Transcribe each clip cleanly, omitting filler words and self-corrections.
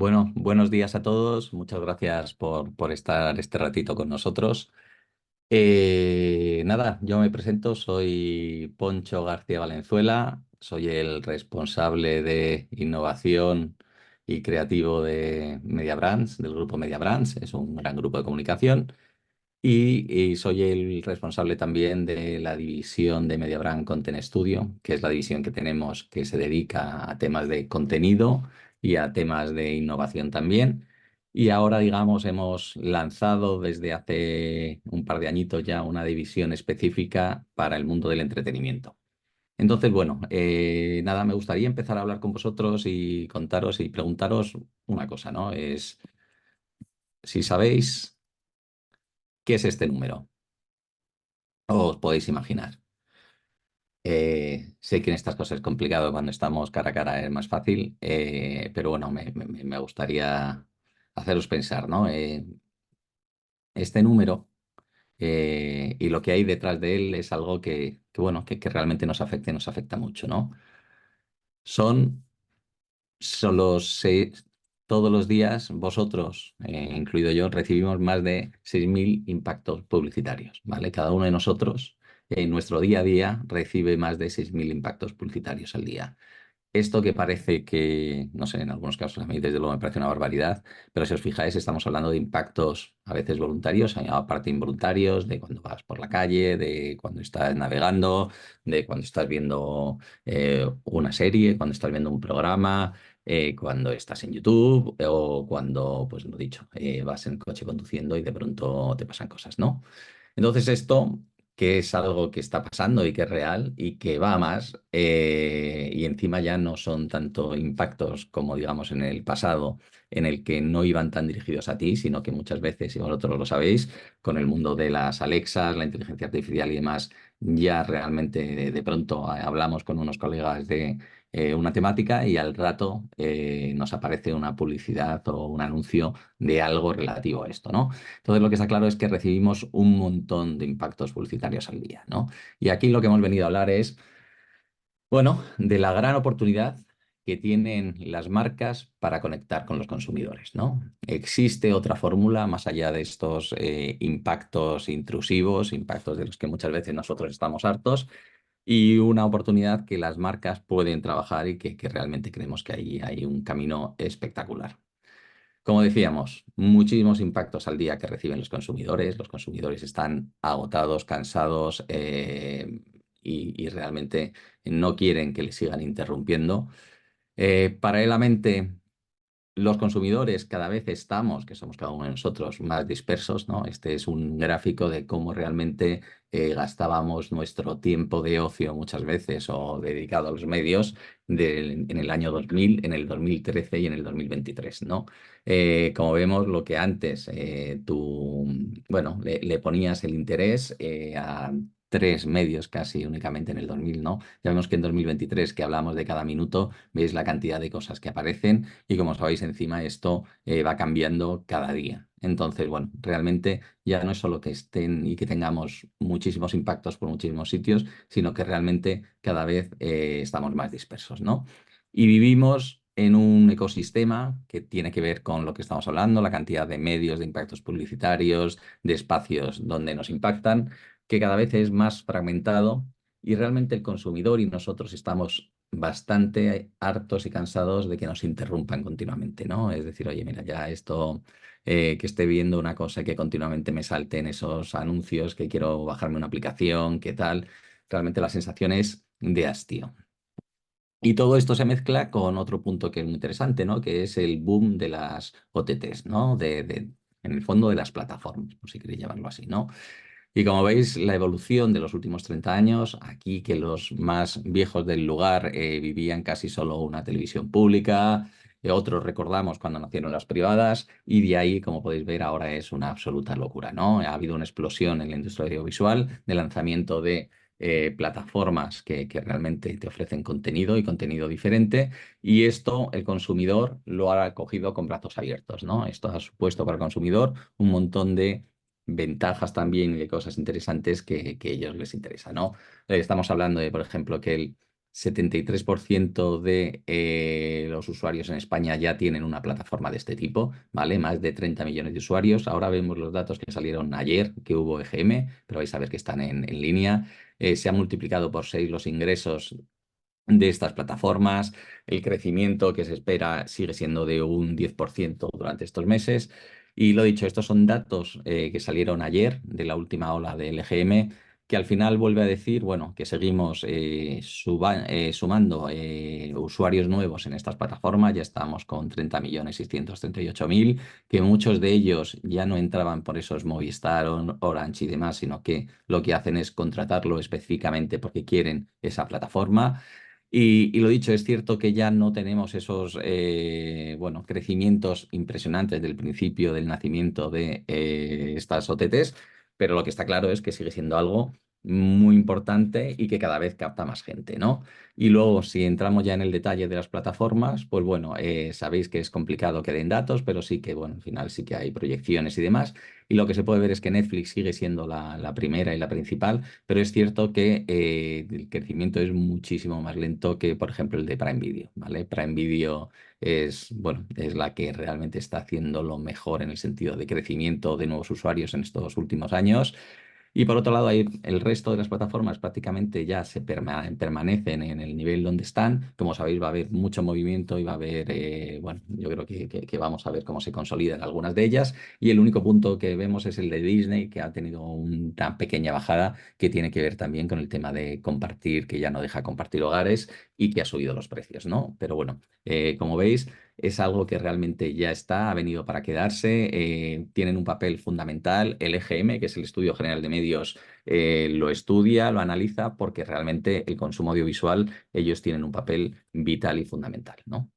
Bueno, buenos días a todos. Muchas gracias por estar este ratito con nosotros. Nada, yo me presento, soy Poncho García Valenzuela, soy el responsable de innovación y creativo de Media Brands, del grupo Media Brands. Es un gran grupo de comunicación. Y soy el responsable también de la división de MediaBrand Content Studio, que es la división que tenemos que se dedica a temas de contenido y a temas de innovación también. Y ahora, digamos, hemos lanzado desde hace un par de añitos ya una división específica para el mundo del entretenimiento. Entonces, bueno, nada, me gustaría empezar a hablar con vosotros y contaros y preguntaros una cosa, ¿no? Es si sabéis qué es este número. Os podéis imaginar. Sé que en estas cosas es complicado, cuando estamos cara a cara es más fácil, pero bueno, me gustaría haceros pensar, ¿no? Este número y lo que hay detrás de él es algo bueno, que realmente nos afecta y nos afecta mucho, ¿no? Son Solo todos los días, vosotros, incluido yo, recibimos más de 6.000 impactos publicitarios, ¿vale? Cada uno de nosotros, en nuestro día a día, recibe más de 6.000 impactos publicitarios al día. Esto que parece que, no sé, en algunos casos a mí desde luego me parece una barbaridad, pero si os fijáis estamos hablando de impactos a veces voluntarios, aparte involuntarios, de cuando vas por la calle, de cuando estás navegando, de cuando estás viendo una serie, cuando estás viendo un programa, cuando estás en YouTube o cuando, pues lo dicho, vas en el coche conduciendo y de pronto te pasan cosas, ¿no? Entonces esto, que es algo que está pasando y que es real y que va a más, y encima ya no son tanto impactos como digamos en el pasado, en el que no iban tan dirigidos a ti, sino que muchas veces, y vosotros lo sabéis, con el mundo de las Alexas, la inteligencia artificial y demás, ya realmente de pronto hablamos con unos colegas de una temática y al rato nos aparece una publicidad o un anuncio de algo relativo a esto, ¿no? Entonces, lo que está claro es que recibimos un montón de impactos publicitarios al día, ¿no? Y aquí lo que hemos venido a hablar es, bueno, de la gran oportunidad que tienen las marcas para conectar con los consumidores, ¿no? Existe otra fórmula más allá de estos impactos intrusivos, impactos de los que muchas veces nosotros estamos hartos, y una oportunidad que las marcas pueden trabajar y que realmente creemos que ahí hay un camino espectacular. Como decíamos, muchísimos impactos al día que reciben los consumidores. Los consumidores están agotados, cansados y realmente no quieren que les sigan interrumpiendo. Paralelamente, los consumidores cada vez estamos, que somos cada uno de nosotros, más dispersos, ¿no? Este es un gráfico de cómo realmente gastábamos nuestro tiempo de ocio muchas veces o dedicado a los medios en el año 2000, en el 2013 y en el 2023, ¿no? Como vemos, lo que antes tú, bueno, le ponías el interés a tres medios casi únicamente en el 2000, ¿no? Ya vemos que en 2023, que hablamos de cada minuto, veis la cantidad de cosas que aparecen y como sabéis encima esto va cambiando cada día. Entonces, bueno, realmente ya no es solo que estén y que tengamos muchísimos impactos por muchísimos sitios, sino que realmente cada vez estamos más dispersos, ¿no? Y vivimos en un ecosistema que tiene que ver con lo que estamos hablando, la cantidad de medios, de impactos publicitarios, de espacios donde nos impactan, que cada vez es más fragmentado y realmente el consumidor y nosotros estamos bastante hartos y cansados de que nos interrumpan continuamente, ¿no? Es decir, oye, mira, ya esto, que esté viendo una cosa y que continuamente me salten esos anuncios, que quiero bajarme una aplicación, qué tal, realmente la sensación es de hastío. Y todo esto se mezcla con otro punto que es muy interesante, ¿no? Que es el boom de las OTTs, ¿no? En el fondo de las plataformas, por si queréis llamarlo así, ¿no? Y como veis, la evolución de los últimos 30 años, aquí que los más viejos del lugar vivían casi solo una televisión pública, otros recordamos cuando nacieron las privadas, y de ahí, como podéis ver, ahora es una absoluta locura, ¿no? Ha habido una explosión en la industria audiovisual de lanzamiento de plataformas que realmente te ofrecen contenido y contenido diferente, y esto el consumidor lo ha cogido con brazos abiertos, ¿no? Esto ha supuesto para el consumidor un montón de ventajas también y de cosas interesantes que a ellos les interesa, ¿no? Estamos hablando de, por ejemplo, que 73% de los usuarios en España ya tienen una plataforma de este tipo, ¿vale? Más de 30 millones de usuarios. Ahora vemos los datos que salieron ayer, que hubo EGM, pero vais a ver que están en línea. Se han multiplicado por 6 los ingresos de estas plataformas. El crecimiento que se espera sigue siendo de un 10% durante estos meses. Y lo dicho, estos son datos que salieron ayer de la última ola del EGM, que al final vuelve a decir, bueno, que seguimos sumando usuarios nuevos en estas plataformas. Ya estamos con 30.638.000, que muchos de ellos ya no entraban por esos Movistar, Orange y demás, sino que lo que hacen es contratarlo específicamente porque quieren esa plataforma. Y lo dicho, es cierto que ya no tenemos esos bueno, crecimientos impresionantes del principio del nacimiento de estas OTTs, pero lo que está claro es que sigue siendo algo muy importante y que cada vez capta más gente, ¿no? Y luego, si entramos ya en el detalle de las plataformas, pues bueno, sabéis que es complicado que den datos, pero sí que, bueno, al final sí que hay proyecciones y demás. Y lo que se puede ver es que Netflix sigue siendo la primera y la principal, pero es cierto que el crecimiento es muchísimo más lento que, por ejemplo, el de Prime Video, ¿vale? Prime Video es, bueno, es la que realmente está haciendo lo mejor en el sentido de crecimiento de nuevos usuarios en estos últimos años. Y por otro lado, hay el resto de las plataformas prácticamente ya permanecen en el nivel donde están. Como sabéis, va a haber mucho movimiento y va a haber, bueno, yo creo que vamos a ver cómo se consolidan algunas de ellas. Y el único punto que vemos es el de Disney, que ha tenido una pequeña bajada que tiene que ver también con el tema de compartir, que ya no deja compartir hogares y que ha subido los precios, ¿no? Pero bueno, como veis, es algo que realmente ya está, ha venido para quedarse, tienen un papel fundamental. El EGM, que es el Estudio General de Medios, lo estudia, lo analiza, porque realmente el consumo audiovisual, ellos tienen un papel vital y fundamental, ¿no?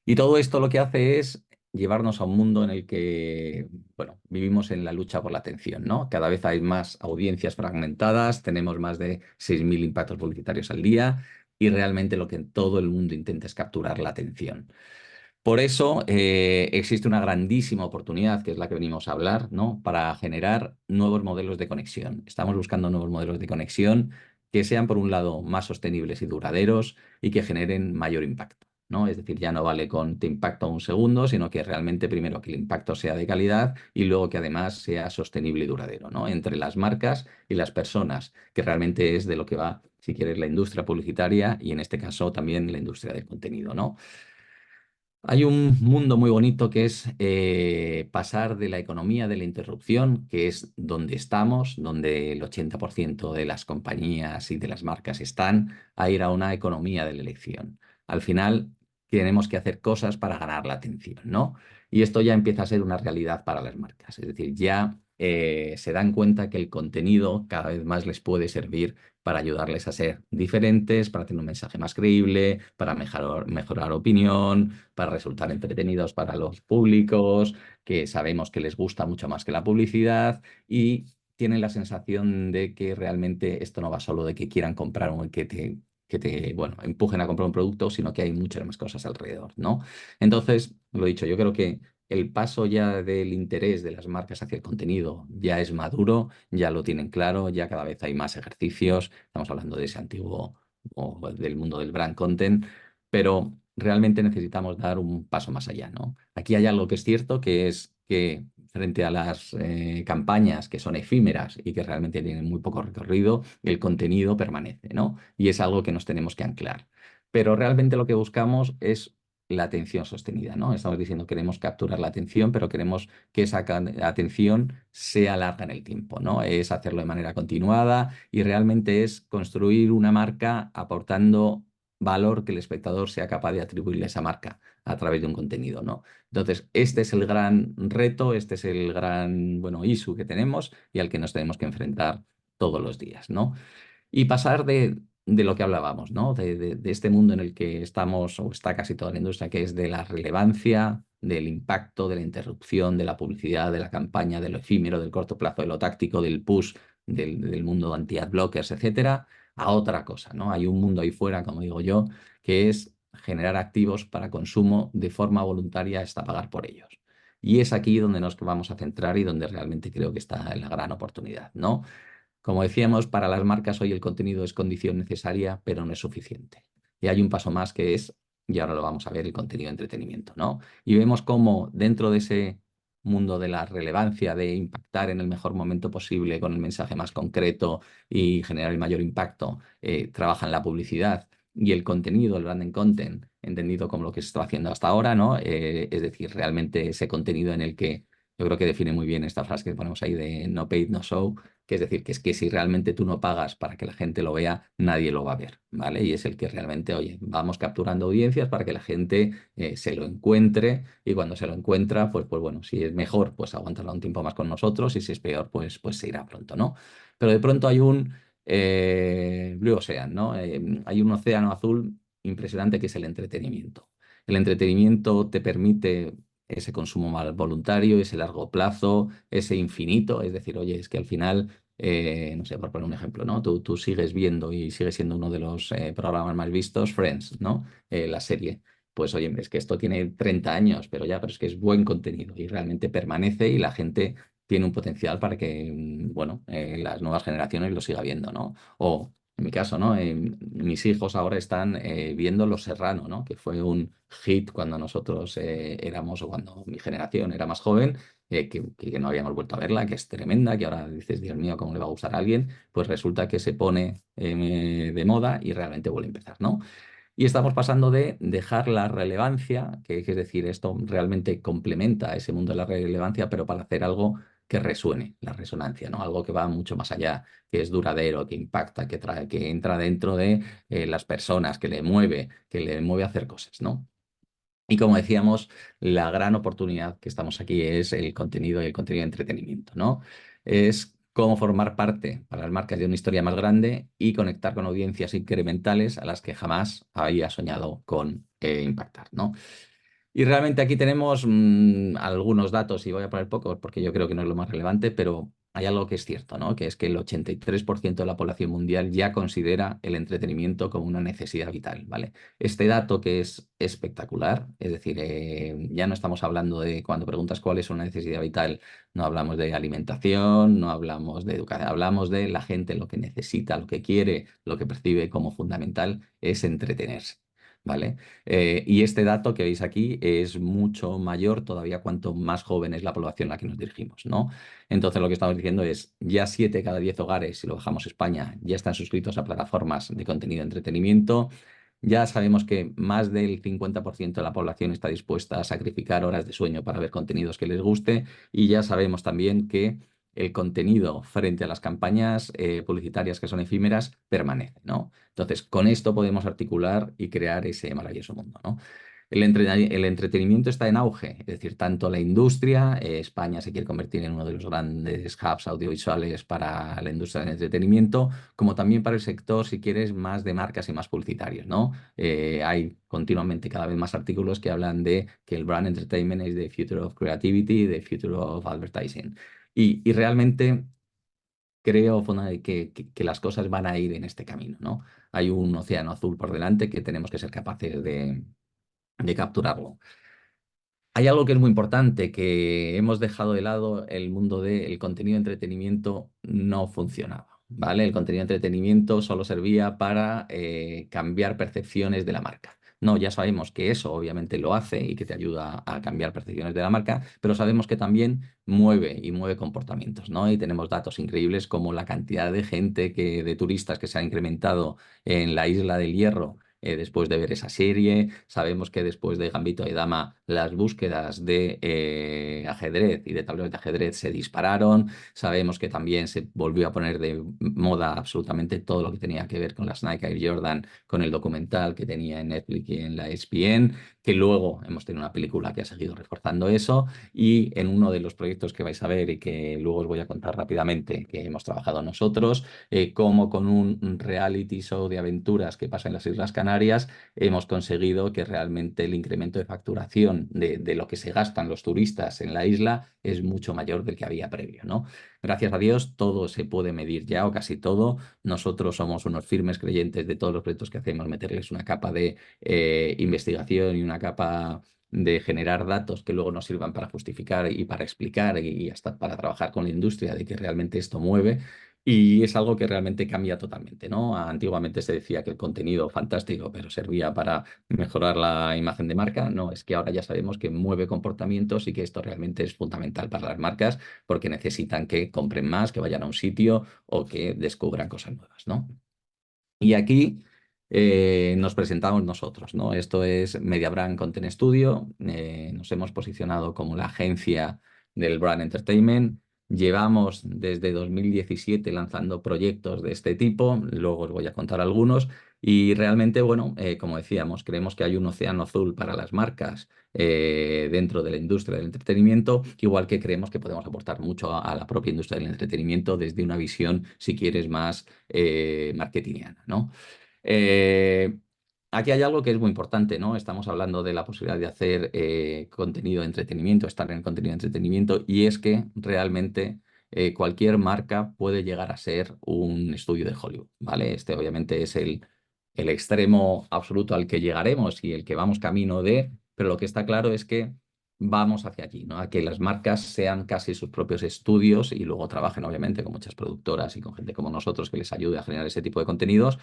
Y todo esto lo que hace es llevarnos a un mundo en el que, bueno, vivimos en la lucha por la atención, ¿no? Cada vez hay más audiencias fragmentadas, tenemos más de 6.000 impactos publicitarios al día y realmente lo que todo el mundo intenta es capturar la atención. Por eso existe una grandísima oportunidad, que es la que venimos a hablar, ¿no? Para generar nuevos modelos de conexión. Estamos buscando nuevos modelos de conexión que sean, por un lado, más sostenibles y duraderos y que generen mayor impacto, ¿no? Es decir, ya no vale con te impacto un segundo, sino que realmente primero que el impacto sea de calidad y luego que además sea sostenible y duradero, ¿no? Entre las marcas y las personas, que realmente es de lo que va, si quieres, la industria publicitaria y en este caso también la industria del contenido, ¿no? Hay un mundo muy bonito que es pasar de la economía de la interrupción, que es donde estamos, donde el 80% de las compañías y de las marcas están, a ir a una economía de la elección. Al final, tenemos que hacer cosas para ganar la atención, ¿no? Y esto ya empieza a ser una realidad para las marcas. Es decir, ya se dan cuenta que el contenido cada vez más les puede servir para ayudarles a ser diferentes, para tener un mensaje más creíble, para mejorar opinión, para resultar entretenidos para los públicos, que sabemos que les gusta mucho más que la publicidad y tienen la sensación de que realmente esto no va solo de que quieran comprar o que te, bueno, empujen a comprar un producto, sino que hay muchas más cosas alrededor, ¿no? Entonces, lo dicho, yo creo que el paso ya del interés de las marcas hacia el contenido ya es maduro, ya lo tienen claro, ya cada vez hay más ejercicios. Estamos hablando de ese antiguo o del mundo del brand content, pero realmente necesitamos dar un paso más allá, ¿no? Aquí hay algo que es cierto, que es que frente a las campañas que son efímeras y que realmente tienen muy poco recorrido, el contenido permanece, ¿no? Y es algo que nos tenemos que anclar. Pero realmente lo que buscamos es la atención sostenida, ¿no? Estamos diciendo queremos capturar la atención, pero queremos que esa atención sea larga en el tiempo, ¿no? Es hacerlo de manera continuada y realmente es construir una marca aportando valor que el espectador sea capaz de atribuirle a esa marca a través de un contenido, ¿no? Entonces, este es el gran reto, este es el gran, bueno, issue que tenemos y al que nos tenemos que enfrentar todos los días, ¿no? Y pasar de lo que hablábamos, ¿no? De este mundo en el que estamos, o está casi toda la industria, que es de la relevancia, del impacto, de la interrupción, de la publicidad, de la campaña, de lo efímero, del corto plazo, de lo táctico, del push, del mundo anti-ad blockers, etcétera, a otra cosa, ¿no? Hay un mundo ahí fuera, como digo yo, que es generar activos para consumo de forma voluntaria hasta pagar por ellos. Y es aquí donde nos vamos a centrar y donde realmente creo que está la gran oportunidad, ¿no? Como decíamos, para las marcas hoy el contenido es condición necesaria, pero no es suficiente. Y hay un paso más que es, y ahora lo vamos a ver, el contenido de entretenimiento, ¿no? Y vemos cómo dentro de ese mundo de la relevancia, de impactar en el mejor momento posible con el mensaje más concreto y generar el mayor impacto, trabaja en la publicidad y el contenido, el branding content, entendido como lo que se está haciendo hasta ahora, ¿no? Es decir, realmente ese contenido en el que yo creo que define muy bien esta frase que ponemos ahí de no paid, no show, que es que si realmente tú no pagas para que la gente lo vea, nadie lo va a ver, ¿vale? Y es el que realmente, oye, vamos capturando audiencias para que la gente se lo encuentre y cuando se lo encuentra, pues bueno, si es mejor, pues aguantarla un tiempo más con nosotros y si es peor, pues se irá pronto, ¿no? Pero de pronto hay un Blue Ocean, ¿no? Hay un océano azul impresionante que es el entretenimiento. El entretenimiento te permite ese consumo más voluntario, ese largo plazo, ese infinito. Es decir, oye, es que al final, no sé, por poner un ejemplo, ¿no? Tú sigues viendo y sigues siendo uno de los programas más vistos, Friends, ¿no? La serie. Pues oye, es que esto tiene 30 años, pero es que es buen contenido y realmente permanece y la gente tiene un potencial para que, bueno, las nuevas generaciones lo siga viendo, ¿no? O en mi caso, ¿no? Mis hijos ahora están viendo Los Serrano, ¿no? Que fue un hit cuando nosotros éramos, o cuando mi generación era más joven, que no habíamos vuelto a verla, que es tremenda, que ahora dices, Dios mío, ¿cómo le va a gustar a alguien? Pues resulta que se pone de moda y realmente vuelve a empezar, ¿no? Y estamos pasando de dejar la relevancia, que es decir, esto realmente complementa ese mundo de la relevancia, pero para hacer algo que resuene, la resonancia, ¿no? Algo que va mucho más allá, que es duradero, que impacta, que trae, que entra dentro de las personas, que le mueve a hacer cosas, ¿no? Y como decíamos, la gran oportunidad que estamos aquí es el contenido y el contenido de entretenimiento, ¿no? Es cómo formar parte para las marcas de una historia más grande y conectar con audiencias incrementales a las que jamás había soñado con impactar, ¿no? Y realmente aquí tenemos algunos datos, y voy a poner pocos porque yo creo que no es lo más relevante, pero hay algo que es cierto, ¿no? Que es que el 83% de la población mundial ya considera el entretenimiento como una necesidad vital, ¿vale? Este dato que es espectacular, es decir, ya no estamos hablando de cuando preguntas cuál es una necesidad vital, no hablamos de alimentación, no hablamos de educación, hablamos de la gente lo que necesita, lo que quiere, lo que percibe como fundamental es entretenerse. ¿Vale? Y este dato que veis aquí es mucho mayor todavía cuanto más joven es la población a la que nos dirigimos, ¿no? Entonces lo que estamos diciendo es, ya 7 cada 10 hogares, si lo bajamos a España, ya están suscritos a plataformas de contenido de entretenimiento. Ya sabemos que más del 50% de la población está dispuesta a sacrificar horas de sueño para ver contenidos que les guste y ya sabemos también que el contenido frente a las campañas publicitarias que son efímeras permanece, ¿no? Entonces, con esto podemos articular y crear ese maravilloso mundo, ¿no? El entretenimiento está en auge, es decir, tanto la industria, España se quiere convertir en uno de los grandes hubs audiovisuales para la industria del entretenimiento, como también para el sector, si quieres, más de marcas y más publicitarios, ¿no? Hay continuamente cada vez más artículos que hablan de que el brand entertainment es the future of creativity, the future of advertising. Y realmente creo que las cosas van a ir en este camino, ¿no? Hay un océano azul por delante que tenemos que ser capaces de capturarlo. Hay algo que es muy importante, que hemos dejado de lado el mundo del contenido de entretenimiento no funcionaba, ¿vale? El contenido de entretenimiento solo servía para cambiar percepciones de la marca. No, ya sabemos que eso obviamente lo hace y que te ayuda a cambiar percepciones de la marca, pero sabemos que también mueve y mueve comportamientos, ¿no? Y tenemos datos increíbles como la cantidad de gente de turistas que se ha incrementado en la Isla del Hierro después de ver esa serie. Sabemos que después de Gambito de Dama las búsquedas de ajedrez y de tableros de ajedrez se dispararon. Sabemos que también se volvió a poner de moda absolutamente todo lo que tenía que ver con las Nike Air Jordan, con el documental que tenía en Netflix y en la ESPN, que luego hemos tenido una película que ha seguido reforzando eso y en uno de los proyectos que vais a ver y que luego os voy a contar rápidamente que hemos trabajado nosotros, como con un reality show de aventuras que pasa en las Islas Canarias, hemos conseguido que realmente el incremento de facturación de lo que se gastan los turistas en la isla es mucho mayor del que había previo, ¿no? Gracias a Dios, todo se puede medir ya, o casi todo. Nosotros somos unos firmes creyentes de todos los proyectos que hacemos, meterles una capa de investigación y una capa de generar datos que luego nos sirvan para justificar y para explicar y hasta para trabajar con la industria de que realmente esto mueve. Y es algo que realmente cambia totalmente, ¿no? Antiguamente se decía que el contenido fantástico, pero servía para mejorar la imagen de marca. No, es que ahora ya sabemos que mueve comportamientos y que esto realmente es fundamental para las marcas porque necesitan que compren más, que vayan a un sitio o que descubran cosas nuevas, ¿no? Y aquí nos presentamos nosotros, ¿no? Esto es Mediabrand Content Studio. Nos hemos posicionado como la agencia del Brand Entertainment. Llevamos desde 2017 lanzando proyectos de este tipo, luego os voy a contar algunos. Y realmente, bueno, como decíamos, creemos que hay un océano azul para las marcas dentro de la industria del entretenimiento, igual que creemos que podemos aportar mucho a la propia industria del entretenimiento desde una visión, si quieres, más marketingiana, ¿no? Eh, Aquí hay algo que es muy importante, ¿no? Estamos hablando de la posibilidad de hacer contenido de entretenimiento, estar en el contenido de entretenimiento, y es que realmente cualquier marca puede llegar a ser un estudio de Hollywood, ¿vale? Este obviamente es el extremo absoluto al que llegaremos y el que vamos camino de, pero lo que está claro es que vamos hacia allí, ¿no? A que las marcas sean casi sus propios estudios y luego trabajen, obviamente, con muchas productoras y con gente como nosotros que les ayude a generar ese tipo de contenidos,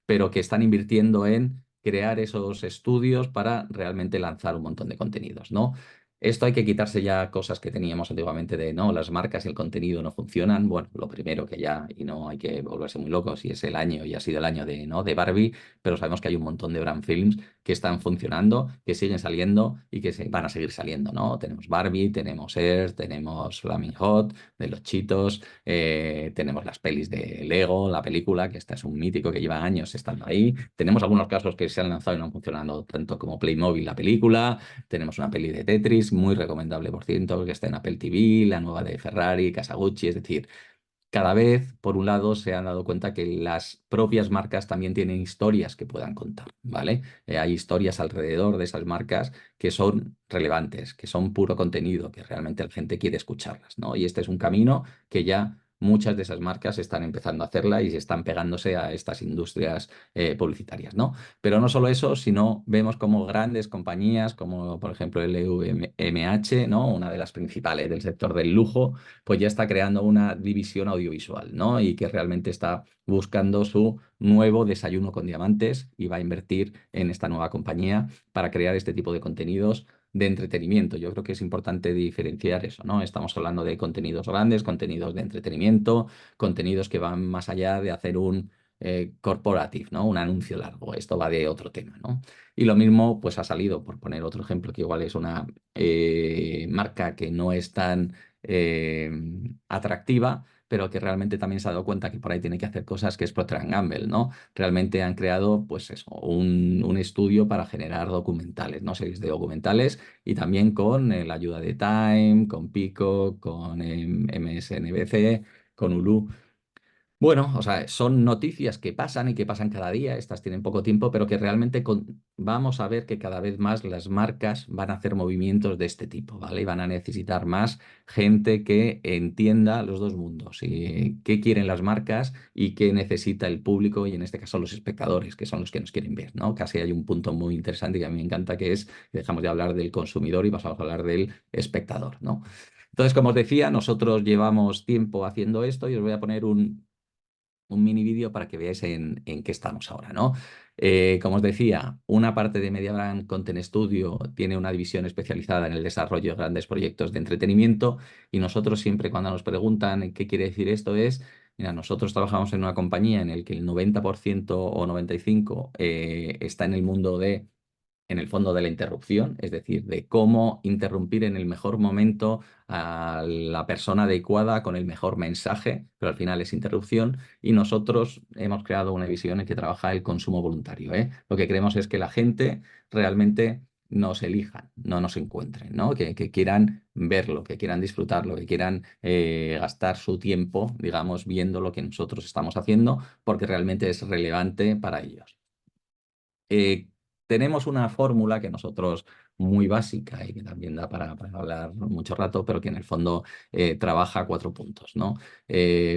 pero que están invirtiendo en crear esos estudios para realmente lanzar un montón de contenidos, ¿no? Esto hay que quitarse ya cosas que teníamos antiguamente de, no, las marcas y el contenido no funcionan. Bueno, lo primero que ya, y no hay que volverse muy locos, y es el año, y ha sido el año de, ¿no?, de Barbie, pero sabemos que hay un montón de brand films que están funcionando, que siguen saliendo y que van a seguir saliendo, ¿no? Tenemos Barbie, tenemos Air, tenemos Flaming Hot, de los Cheetos, tenemos las pelis de Lego, la película, que esta es un mítico que lleva años estando ahí. Tenemos algunos casos que se han lanzado y no han funcionado tanto como Playmobil, la película. Tenemos una peli de Tetris, muy recomendable, por cierto, que está en Apple TV, la nueva de Ferrari, Kasaguchi, es decir, cada vez, por un lado, se han dado cuenta que las propias marcas también tienen historias que puedan contar, ¿vale? Hay historias alrededor de esas marcas que son relevantes, que son puro contenido, que realmente la gente quiere escucharlas, ¿no? Y este es un camino que ya muchas de esas marcas están empezando a hacerla y se están pegándose a estas industrias publicitarias, ¿no? Pero no solo eso, sino vemos como grandes compañías, como por ejemplo LVMH, ¿no? Una de las principales del sector del lujo, pues ya está creando una división audiovisual, ¿no? Y que realmente está buscando su nuevo desayuno con diamantes y va a invertir en esta nueva compañía para crear este tipo de contenidos de entretenimiento. Yo creo que es importante diferenciar eso, ¿no? Estamos hablando de contenidos grandes, contenidos de entretenimiento, contenidos que van más allá de hacer un corporative, ¿no? Un anuncio largo. Esto va de otro tema, ¿no? Y lo mismo, pues ha salido, por poner otro ejemplo, que igual es una marca que no es tan eh, atractiva, pero que realmente también se ha dado cuenta que por ahí tiene que hacer cosas, que es Procter Gamble, ¿no? Realmente han creado, pues eso, un estudio para generar documentales, ¿no? Series de documentales y también con la ayuda de Time, con Pico, con MSNBC, con Hulu. Bueno, o sea, son noticias que pasan y que pasan cada día, estas tienen poco tiempo, pero que realmente vamos a ver que cada vez más las marcas van a hacer movimientos de este tipo, ¿vale? Y van a necesitar más gente que entienda los dos mundos, y qué quieren las marcas y qué necesita el público, y en este caso los espectadores, que son los que nos quieren ver, ¿no? Casi hay un punto muy interesante que a mí me encanta, que es que dejamos de hablar del consumidor y pasamos a hablar del espectador, ¿no? Entonces, como os decía, nosotros llevamos tiempo haciendo esto y os voy a poner un mini vídeo para que veáis en qué estamos ahora, ¿no? Como os decía, una parte de Mediabrand Content Studio tiene una división especializada en el desarrollo de grandes proyectos de entretenimiento, y nosotros siempre, cuando nos preguntan qué quiere decir esto, es, mira, nosotros trabajamos en una compañía en la que el 90% o 95% está en el mundo de, en el fondo, de la interrupción, es decir, de cómo interrumpir en el mejor momento a la persona adecuada con el mejor mensaje, pero al final es interrupción. Y nosotros hemos creado una visión en que trabaja el consumo voluntario, ¿eh? Lo que queremos es que la gente realmente nos elijan, no nos encuentren, ¿no? Que quieran verlo, que quieran disfrutarlo, que quieran gastar su tiempo, digamos, viendo lo que nosotros estamos haciendo, porque realmente es relevante para ellos. Eh, Tenemos una fórmula que nosotros, muy básica y que también da para hablar mucho rato, pero que en el fondo trabaja 4 puntos, ¿no?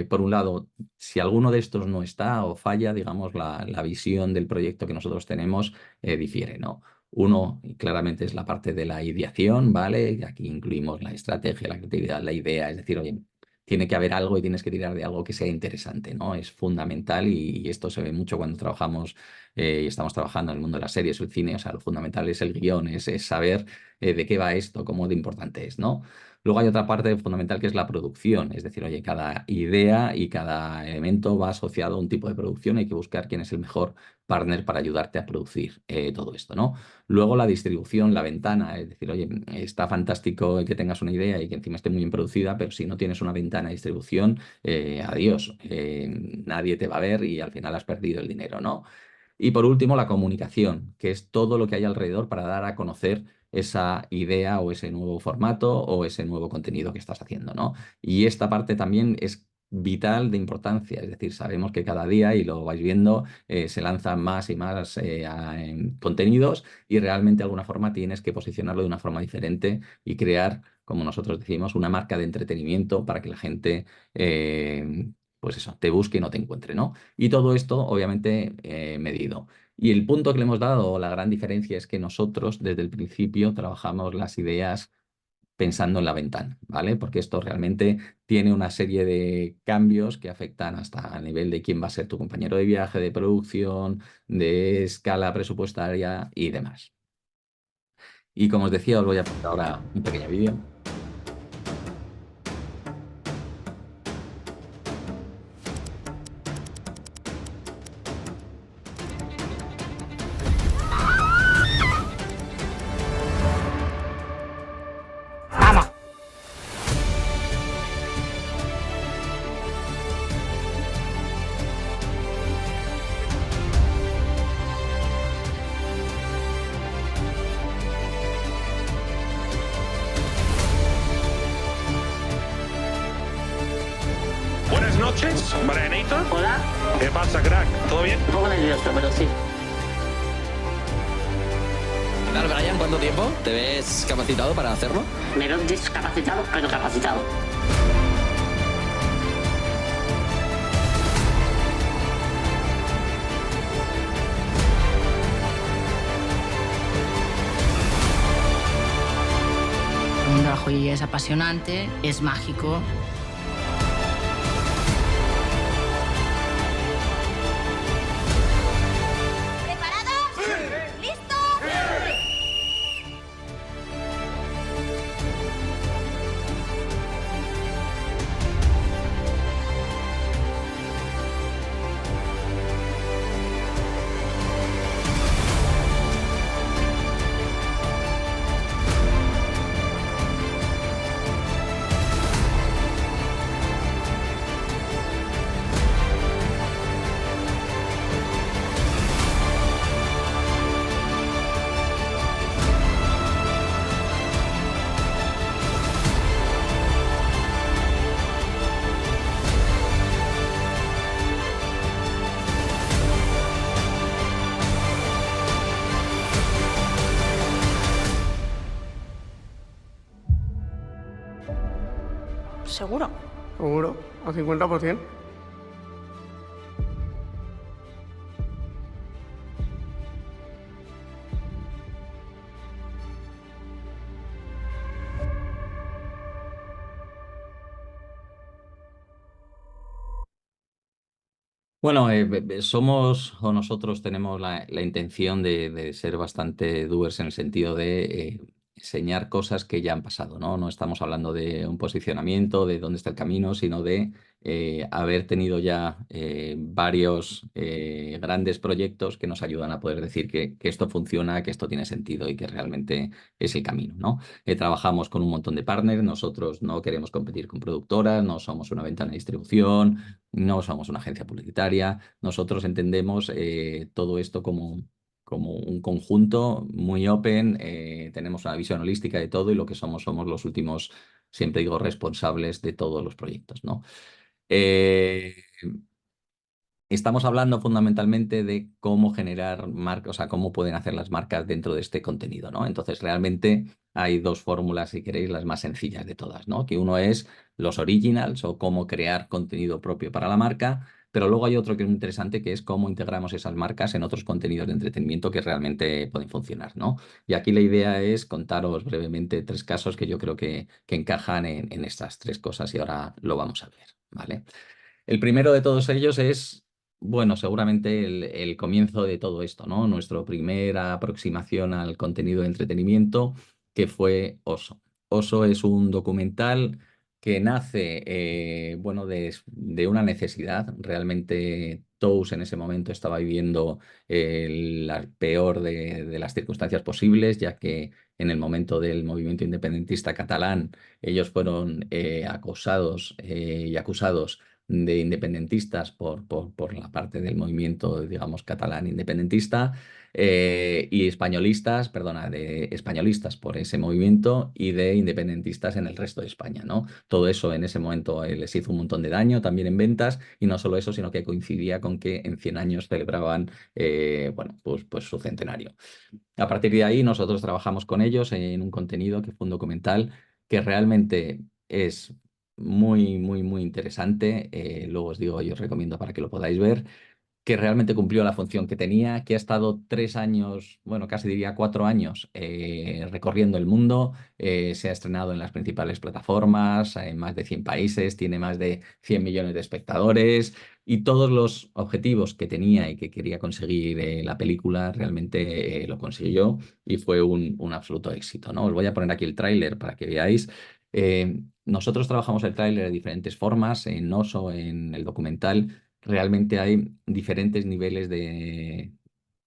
Por un lado, si alguno de estos no está o falla, digamos, la visión del proyecto que nosotros tenemos difiere, ¿no? Uno, y claramente, es la parte de la ideación, ¿vale? Aquí incluimos la estrategia, la creatividad, la idea, es decir, oye, tiene que haber algo y tienes que tirar de algo que sea interesante, ¿no? Es fundamental y esto se ve mucho cuando trabajamos y estamos trabajando en el mundo de las series o el cine. O sea, lo fundamental es el guión, es saber de qué va esto, cómo de importante es, ¿no? Luego hay otra parte fundamental que es la producción, es decir, oye, cada idea y cada elemento va asociado a un tipo de producción, hay que buscar quién es el mejor partner para ayudarte a producir todo esto, ¿no? Luego la distribución, la ventana, es decir, oye, está fantástico que tengas una idea y que encima esté muy bien producida, pero si no tienes una ventana de distribución, adiós, nadie te va a ver y al final has perdido el dinero, ¿no? Y por último, la comunicación, que es todo lo que hay alrededor para dar a conocer esa idea o ese nuevo formato o ese nuevo contenido que estás haciendo, ¿no? Y esta parte también es vital de importancia, es decir, sabemos que cada día, y lo vais viendo, se lanzan más y más contenidos y realmente de alguna forma tienes que posicionarlo de una forma diferente y crear, como nosotros decimos, una marca de entretenimiento para que la gente, pues eso, te busque y no te encuentre, ¿no? Y todo esto, obviamente, medido. Y el punto que le hemos dado, o la gran diferencia, es que nosotros desde el principio trabajamos las ideas pensando en la ventana, ¿vale? Porque esto realmente tiene una serie de cambios que afectan hasta a nivel de quién va a ser tu compañero de viaje, de producción, de escala presupuestaria y demás. Y como os decía, os voy a poner ahora un pequeño vídeo. Buenas noches, Marianito. Hola, ¿Qué pasa, crack? ¿Todo bien? un poco nervioso, pero sí. ¿Qué tal, Brian? ¿Cuánto tiempo? ¿Te ves capacitado para hacerlo? Me veo discapacitado, pero capacitado. El mundo de la joyería es apasionante, es mágico. ¿Preparados? ¡Sí! ¿Listos? ¿Seguro? Seguro, al 50%. Bueno, somos o nosotros tenemos la intención de ser bastante doers en el sentido de enseñar cosas que ya han pasado, ¿no? No estamos hablando de un posicionamiento, de dónde está el camino, sino de haber tenido ya varios grandes proyectos que nos ayudan a poder decir que esto funciona, que esto tiene sentido y que realmente es el camino, ¿no? Trabajamos con un montón de partners, nosotros no queremos competir con productoras, no somos una ventana de distribución, no somos una agencia publicitaria, nosotros entendemos todo esto como un conjunto muy open, tenemos una visión holística de todo y lo que somos los últimos, siempre digo, responsables de todos los proyectos, ¿no? Eh, Estamos hablando fundamentalmente de cómo generar marcas, o sea, cómo pueden hacer las marcas dentro de este contenido, ¿no? Entonces, realmente hay dos fórmulas, si queréis, las más sencillas de todas, ¿no? Que uno es los originals o cómo crear contenido propio para la marca, Pero luego hay otro que es muy interesante, que es cómo integramos esas marcas en otros contenidos de entretenimiento que realmente pueden funcionar, ¿no? Y aquí la idea es contaros brevemente 3 casos que yo creo que encajan en estas 3 cosas y ahora lo vamos a ver, ¿vale? El primero de todos ellos es, bueno, seguramente el comienzo de todo esto, ¿no? Nuestra primera aproximación al contenido de entretenimiento, que fue Oso. Oso es un documental que nace, bueno, de una necesidad. Realmente Tous en ese momento estaba viviendo la peor de las circunstancias posibles, ya que en el momento del movimiento independentista catalán ellos fueron acosados y acusados de independentistas por la parte del movimiento, digamos, catalán independentista, y españolistas, perdona, de españolistas por ese movimiento y de independentistas en el resto de España, ¿no? Todo eso en ese momento les hizo un montón de daño también en ventas y no solo eso, sino que coincidía con que en 100 años celebraban, bueno, pues su centenario. A partir de ahí nosotros trabajamos con ellos en un contenido que fue un documental que realmente es muy, muy, muy interesante. Luego os digo, yo os recomiendo para que lo podáis ver, que realmente cumplió la función que tenía, que ha estado 3 años, bueno, casi diría 4 años, recorriendo el mundo. Se ha estrenado en las principales plataformas, en más de 100 países, tiene más de 100 millones de espectadores y todos los objetivos que tenía y que quería conseguir la película realmente lo consiguió y fue un absoluto éxito, ¿no? Os voy a poner aquí el tráiler para que veáis. Nosotros trabajamos el tráiler de diferentes formas, en Oso, en el documental realmente hay diferentes niveles de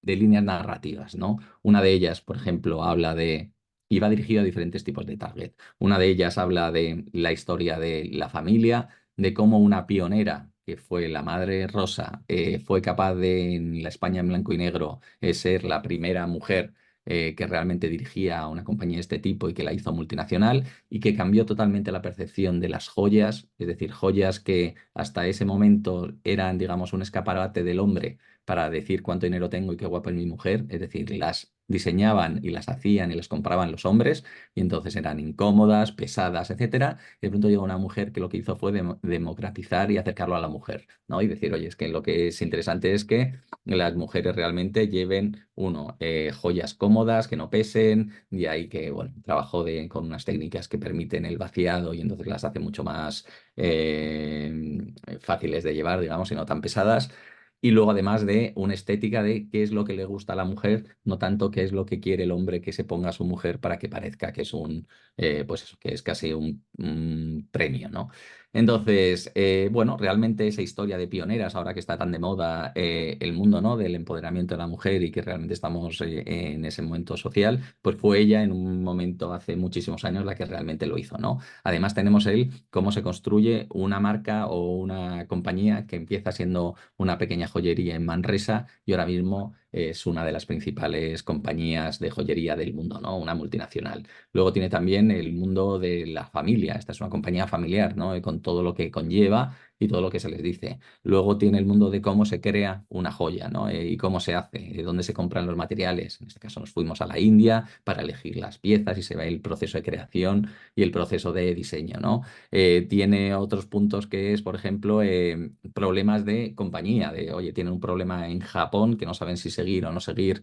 líneas narrativas, ¿no? Una de ellas, por ejemplo, habla de, y va dirigido a diferentes tipos de target. Una de ellas habla de la historia de la familia, de cómo una pionera, que fue la madre Rosa, fue capaz de, en la España en blanco y negro, ser la primera mujer que realmente dirigía a una compañía de este tipo y que la hizo multinacional y que cambió totalmente la percepción de las joyas, es decir, joyas que hasta ese momento eran, digamos, un escaparate del hombre para decir cuánto dinero tengo y qué guapa es mi mujer, es decir, las diseñaban y las hacían y las compraban los hombres y entonces eran incómodas, pesadas, etcétera. Y de pronto llegó una mujer que lo que hizo fue democratizar y acercarlo a la mujer, ¿no? Y decir, oye, es que lo que es interesante es que las mujeres realmente lleven, uno, joyas cómodas, que no pesen, y ahí que, bueno, trabajo con unas técnicas que permiten el vaciado y entonces las hace mucho más fáciles de llevar, digamos, y no tan pesadas. Y luego, además de una estética de qué es lo que le gusta a la mujer, no tanto qué es lo que quiere el hombre que se ponga a su mujer para que parezca que es pues eso, que es casi un premio, ¿no? Entonces, bueno, realmente esa historia de pioneras, ahora que está tan de moda el mundo, ¿no? Del empoderamiento de la mujer y que realmente estamos en ese momento social, pues fue ella en un momento hace muchísimos años la que realmente lo hizo, ¿no? Además tenemos el cómo se construye una marca o una compañía que empieza siendo una pequeña joyería en Manresa y ahora mismo es una de las principales compañías de joyería del mundo, ¿no? Una multinacional. Luego tiene también el mundo de la familia. Esta es una compañía familiar, ¿no? Y con todo lo que conlleva y todo lo que se les dice. Luego tiene el mundo de cómo se crea una joya, ¿no? Y cómo se hace, dónde se compran los materiales. En este caso nos fuimos a la India para elegir las piezas y se ve el proceso de creación y el proceso de diseño, ¿no? Tiene otros puntos que es, por ejemplo, problemas de compañía, de, oye, tienen un problema en Japón que no saben si seguir o no seguir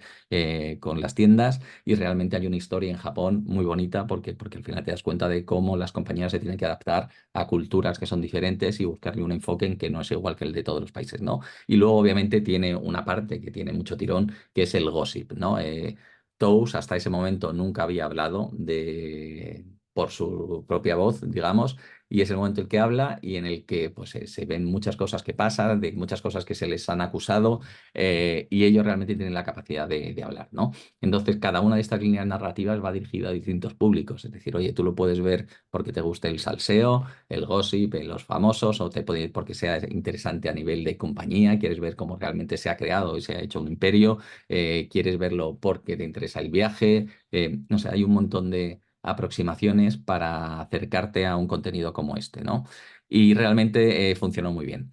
con las tiendas y realmente hay una historia en Japón muy bonita porque al final te das cuenta de cómo las compañías se tienen que adaptar a culturas que son diferentes y buscarle un enfoque en que no es igual que el de todos los países, ¿no? Y luego obviamente tiene una parte que tiene mucho tirón, que es el gossip, ¿no? Tous hasta ese momento nunca había hablado por su propia voz, digamos, y es el momento en el que habla y en el que pues, se ven muchas cosas que pasan, de muchas cosas que se les han acusado y ellos realmente tienen la capacidad de hablar, ¿no? Entonces, cada una de estas líneas narrativas va dirigida a distintos públicos, es decir, oye, tú lo puedes ver porque te guste el salseo, el gossip, los famosos, o te puede ir porque sea interesante a nivel de compañía, quieres ver cómo realmente se ha creado y se ha hecho un imperio, quieres verlo porque te interesa el viaje, no sé, hay un montón de aproximaciones para acercarte a un contenido como este, ¿no? Y realmente funcionó muy bien.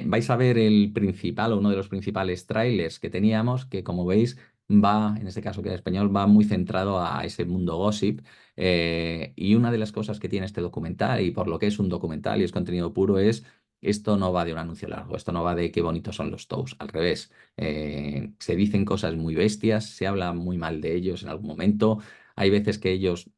Vais a ver el principal o uno de los principales trailers que teníamos, que como veis va, en este caso que era español, va muy centrado a ese mundo gossip. Y una de las cosas que tiene este documental, y por lo que es un documental y es contenido puro, es esto no va de un anuncio largo, esto no va de qué bonitos son los tours, al revés. Se dicen cosas muy bestias, se habla muy mal de ellos en algún momento. Hay veces que ellos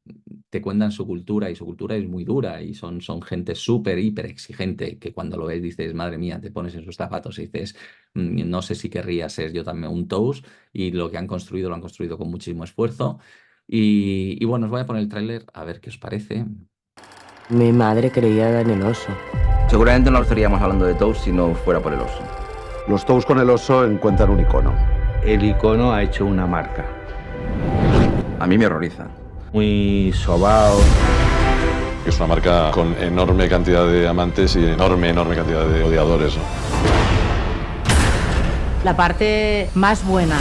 te cuentan su cultura y su cultura es muy dura y son gente súper, hiper exigente, que cuando lo ves dices, madre mía, te pones en sus zapatos y dices, no sé si querría ser yo también un toast, y lo que han construido lo han construido con muchísimo esfuerzo. Y bueno, os voy a poner el tráiler a ver qué os parece. Mi madre creía en el oso. Seguramente no estaríamos hablando de toast si no fuera por el oso. Los tours con el oso encuentran un icono. El icono ha hecho una marca. A mí me horroriza. Muy sobao. Es una marca con enorme cantidad de amantes y enorme cantidad de odiadores, ¿no? La parte más buena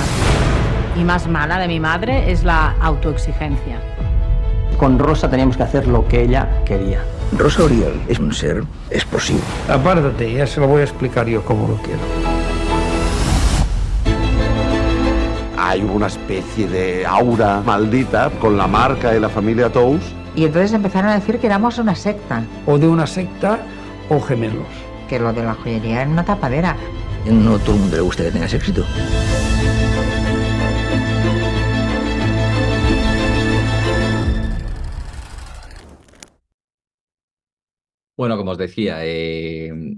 y más mala de mi madre es la autoexigencia. Con Rosa teníamos que hacer lo que ella quería. Rosa Oriol es un ser explosivo. Apártate, ya se lo voy a explicar yo cómo lo quiero. Hay una especie de aura maldita con la marca y la familia Tous. Y entonces empezaron a decir que éramos una secta. O de una secta o gemelos. Que lo de la joyería era una tapadera. No a todo el mundo le gusta que tengas éxito. Bueno, como os decía,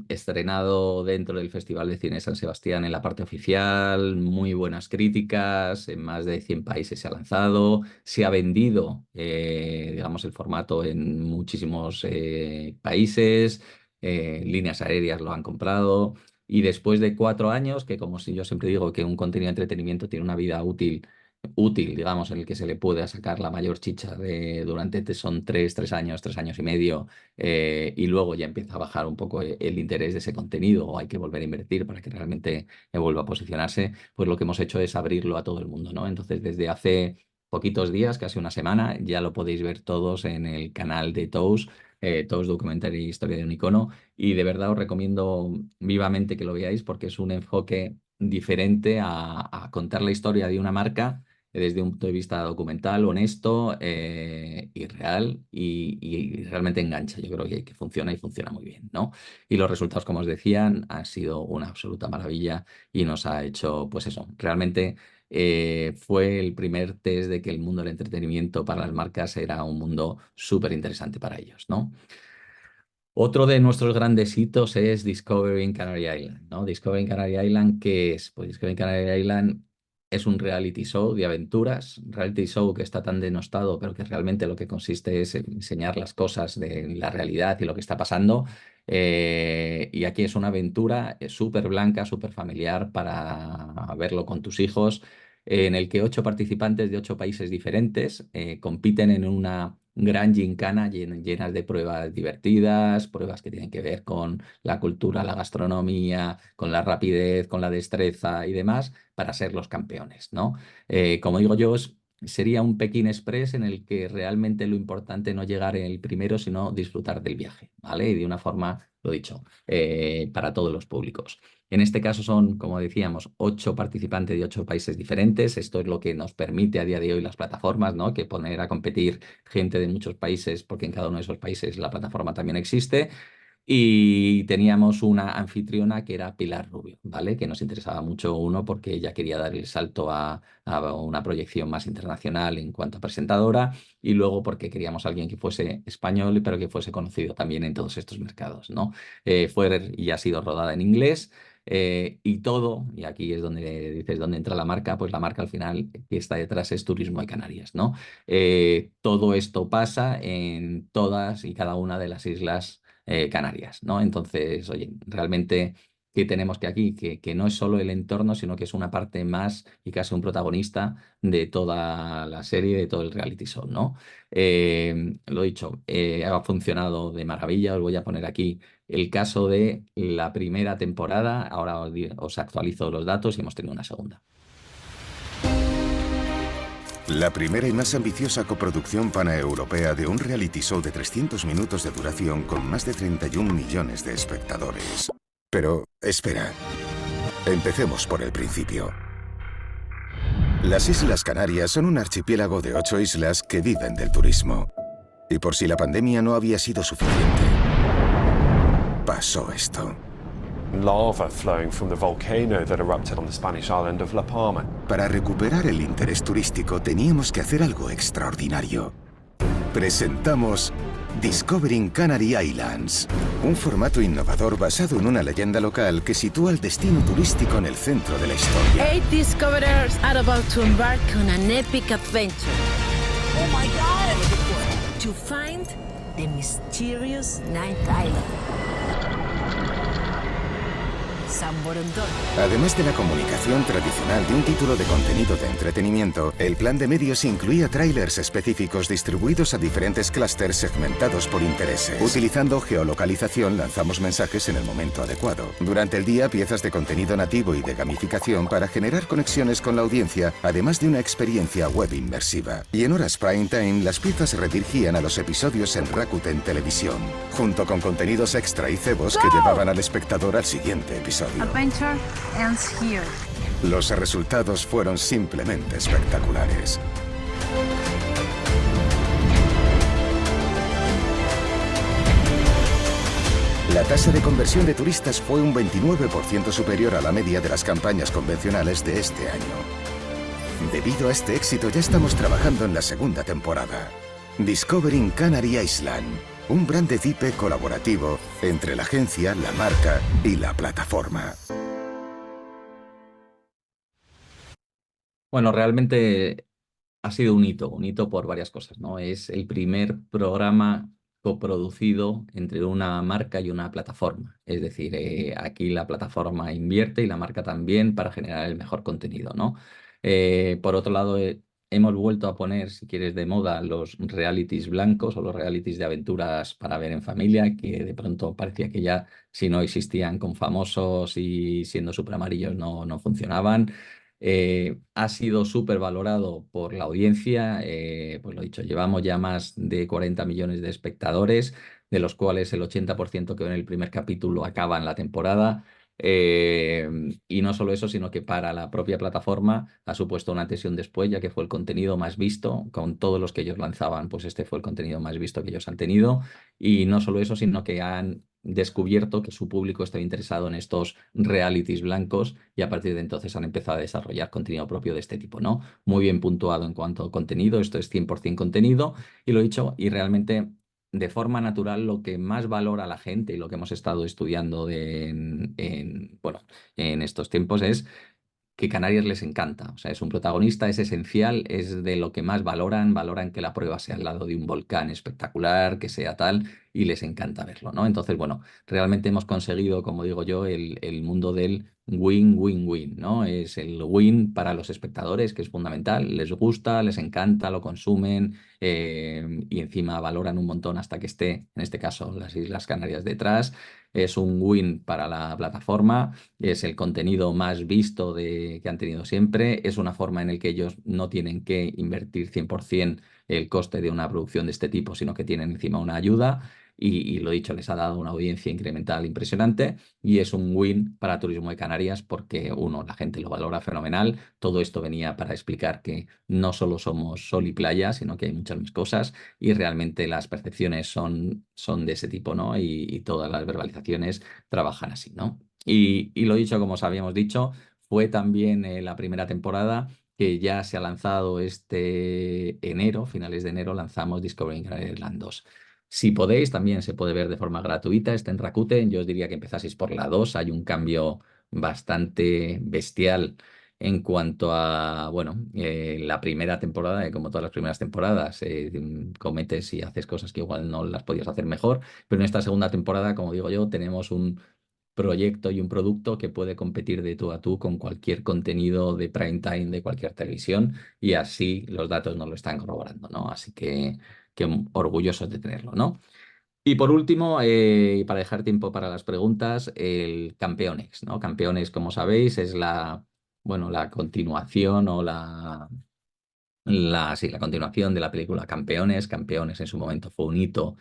estrenado dentro del Festival de Cine San Sebastián en la parte oficial, muy buenas críticas, en más de 100 países se ha lanzado, se ha vendido, digamos, el formato en muchísimos países, líneas aéreas lo han comprado, y después de 4 años, que como si yo siempre digo que un contenido de entretenimiento tiene una vida útil, digamos, en el que se le puede sacar la mayor chicha durante son 3 años, 3 años y medio, y luego ya empieza a bajar un poco el interés de ese contenido, o hay que volver a invertir para que realmente vuelva a posicionarse, pues lo que hemos hecho es abrirlo a todo el mundo, ¿no? Entonces, desde hace poquitos días, casi una semana, ya lo podéis ver todos en el canal de Tous, Tous Documentary Historia de un Icono, y de verdad os recomiendo vivamente que lo veáis porque es un enfoque diferente a contar la historia de una marca desde un punto de vista documental, honesto y real, y realmente engancha. Yo creo que funciona y funciona muy bien, ¿no? Y los resultados, como os decían, han sido una absoluta maravilla y nos ha hecho, pues eso, realmente fue el primer test de que el mundo del entretenimiento para las marcas era un mundo súper interesante para ellos, ¿no? Otro de nuestros grandes hitos es Discovering Canary Island, ¿no? Discovering Canary Island, ¿qué es? Pues Discovering Canary Island es un reality show de aventuras, un reality show que está tan denostado, pero que realmente lo que consiste es enseñar las cosas de la realidad y lo que está pasando. Y aquí es una aventura súper blanca, súper familiar para verlo con tus hijos, en el que 8 participantes de 8 países diferentes compiten en una gran gincana llenas de pruebas divertidas, pruebas que tienen que ver con la cultura, la gastronomía, con la rapidez, con la destreza y demás, para ser los campeones, ¿no? Como digo yo, sería un Pekín Express en el que realmente lo importante no llegar en el primero, sino disfrutar del viaje, ¿vale? Y de una forma, lo dicho, para todos los públicos. En este caso son, como decíamos, 8 participantes de 8 países diferentes. Esto es lo que nos permite a día de hoy las plataformas, ¿no? Que poner a competir gente de muchos países, porque en cada uno de esos países la plataforma también existe. Y teníamos una anfitriona que era Pilar Rubio, ¿vale? Que nos interesaba mucho, uno, porque ella quería dar el salto a una proyección más internacional en cuanto a presentadora, y luego porque queríamos a alguien que fuese español, pero que fuese conocido también en todos estos mercados, ¿no? Fue y ha sido rodada en inglés. Y todo, y aquí es donde dices dónde entra la marca, pues la marca al final que está detrás es Turismo de Canarias, ¿no? Todo esto pasa en todas y cada una de las islas Canarias, ¿no? Entonces, oye, realmente, ¿qué tenemos que aquí? Que no es solo el entorno, sino que es una parte más y casi un protagonista de toda la serie, de todo el reality show, ¿no? Lo dicho, ha funcionado de maravilla. Os voy a poner aquí el caso de la primera temporada. Ahora os actualizo los datos y hemos tenido una segunda. La primera y más ambiciosa coproducción paneuropea de un reality show de 300 minutos de duración con más de 31 millones de espectadores. Pero, espera. Empecemos por el principio. Las Islas Canarias son un archipiélago de 8 islas que viven del turismo. Y por si la pandemia no había sido suficiente, pasó esto. Lava flowing from the volcano that erupted on the Spanish island of La Palma. Para recuperar el interés turístico teníamos que hacer algo extraordinario. Presentamos Discovering Canary Islands, un formato innovador basado en una leyenda local que sitúa el destino turístico en el centro de la historia. 8 discoverers are about to embark on an epic adventure. Oh my God! To find the mysterious Ninth Island. San Borondón. Además de la comunicación tradicional de un título de contenido de entretenimiento, el plan de medios incluía trailers específicos distribuidos a diferentes clústeres segmentados por intereses. Utilizando geolocalización lanzamos mensajes en el momento adecuado. Durante el día, piezas de contenido nativo y de gamificación para generar conexiones con la audiencia, además de una experiencia web inmersiva. Y en horas prime time, las piezas redirigían a los episodios en Rakuten Televisión, junto con contenidos extra y cebos que llevaban al espectador al siguiente episodio. Adventure ends here. Los resultados fueron simplemente espectaculares. La tasa de conversión de turistas fue un 29% superior a la media de las campañas convencionales de este año. Debido a este éxito, ya estamos trabajando en la segunda temporada. Discovering Canary Island, un branded IP colaborativo entre la agencia, la marca y la plataforma. Bueno, realmente ha sido un hito por varias cosas, ¿no? Es el primer programa coproducido entre una marca y una plataforma. Es decir, aquí la plataforma invierte y la marca también para generar el mejor contenido, ¿no? Por otro lado, hemos vuelto a poner, si quieres, de moda los realities blancos o los realities de aventuras para ver en familia, que de pronto parecía que ya, si no existían con famosos y siendo súper amarillos, no funcionaban. Ha sido súper valorado por la audiencia, pues lo dicho, llevamos ya más de 40 millones de espectadores, de los cuales el 80% que ven el primer capítulo acaban la temporada. Y no solo eso, sino que para la propia plataforma ha supuesto una antes y un después, ya que fue el contenido más visto, con todos los que ellos lanzaban, pues este fue el contenido más visto que ellos han tenido. Y no solo eso, sino que han descubierto que su público estaba interesado en estos realities blancos y a partir de entonces han empezado a desarrollar contenido propio de este tipo, ¿no? Muy bien puntuado en cuanto a contenido, esto es 100% contenido y lo he dicho, y realmente de forma natural lo que más valora la gente y lo que hemos estado estudiando en estos tiempos es que Canarias les encanta. O sea, es un protagonista, es esencial, es de lo que más valoran que la prueba sea al lado de un volcán espectacular, que sea tal, y les encanta verlo, ¿no? Entonces, bueno, realmente hemos conseguido, como digo yo, el mundo del win-win-win, ¿no? Es el win para los espectadores, que es fundamental, les gusta, les encanta, lo consumen y encima valoran un montón hasta que esté, en este caso, las Islas Canarias detrás. Es un win para la plataforma, es el contenido más visto que han tenido siempre, es una forma en la que ellos no tienen que invertir 100% el coste de una producción de este tipo, sino que tienen encima una ayuda y lo dicho, les ha dado una audiencia incremental impresionante y es un win para Turismo de Canarias porque, uno, la gente lo valora fenomenal. Todo esto venía para explicar que no solo somos sol y playa, sino que hay muchas más cosas y realmente las percepciones son de ese tipo, ¿no? Y todas las verbalizaciones trabajan así, ¿no? Y lo dicho, como os habíamos dicho, fue también la primera temporada que ya se ha lanzado este enero, finales de enero, lanzamos Discovering Canary Island 2. Si podéis, también se puede ver de forma gratuita, está en Rakuten. Yo os diría que empezaseis por la 2. Hay un cambio bastante bestial en cuanto a, la primera temporada, que como todas las primeras temporadas, cometes y haces cosas que igual no las podías hacer mejor. Pero en esta segunda temporada, como digo yo, tenemos un proyecto y un producto que puede competir de tú a tú con cualquier contenido de prime time de cualquier televisión y así los datos nos lo están corroborando, ¿no? Así que orgullosos de tenerlo, ¿no? Y por último, para dejar tiempo para las preguntas, el Campeones, ¿no? Campeones, como sabéis, es la continuación o la continuación de la película Campeones. Campeones en su momento fue un hito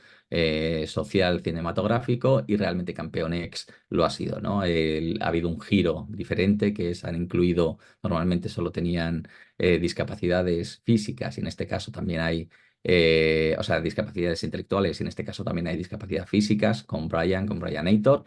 social cinematográfico y realmente Campeones lo ha sido, ¿no? Ha habido un giro diferente que han incluido, normalmente solo tenían discapacidades físicas y en este caso también hay o sea, discapacidades intelectuales, y en este caso también hay discapacidad físicas con Brianator.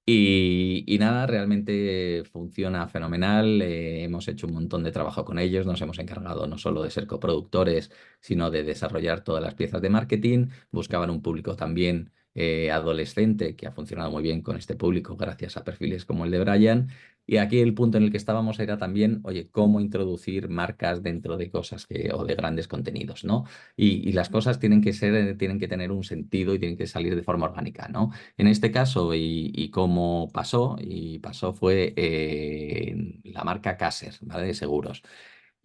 Y nada, realmente funciona fenomenal. Hemos hecho un montón de trabajo con ellos. Nos hemos encargado no solo de ser coproductores, sino de desarrollar todas las piezas de marketing. Buscaban un público también adolescente, que ha funcionado muy bien con este público gracias a perfiles como el de Brian. Y aquí el punto en el que estábamos era también, oye, cómo introducir marcas dentro de cosas o de grandes contenidos, ¿no? Y las cosas tienen que tienen que tener un sentido y tienen que salir de forma orgánica, ¿no? En este caso, y cómo pasó, fue la marca Caser, ¿vale? De seguros.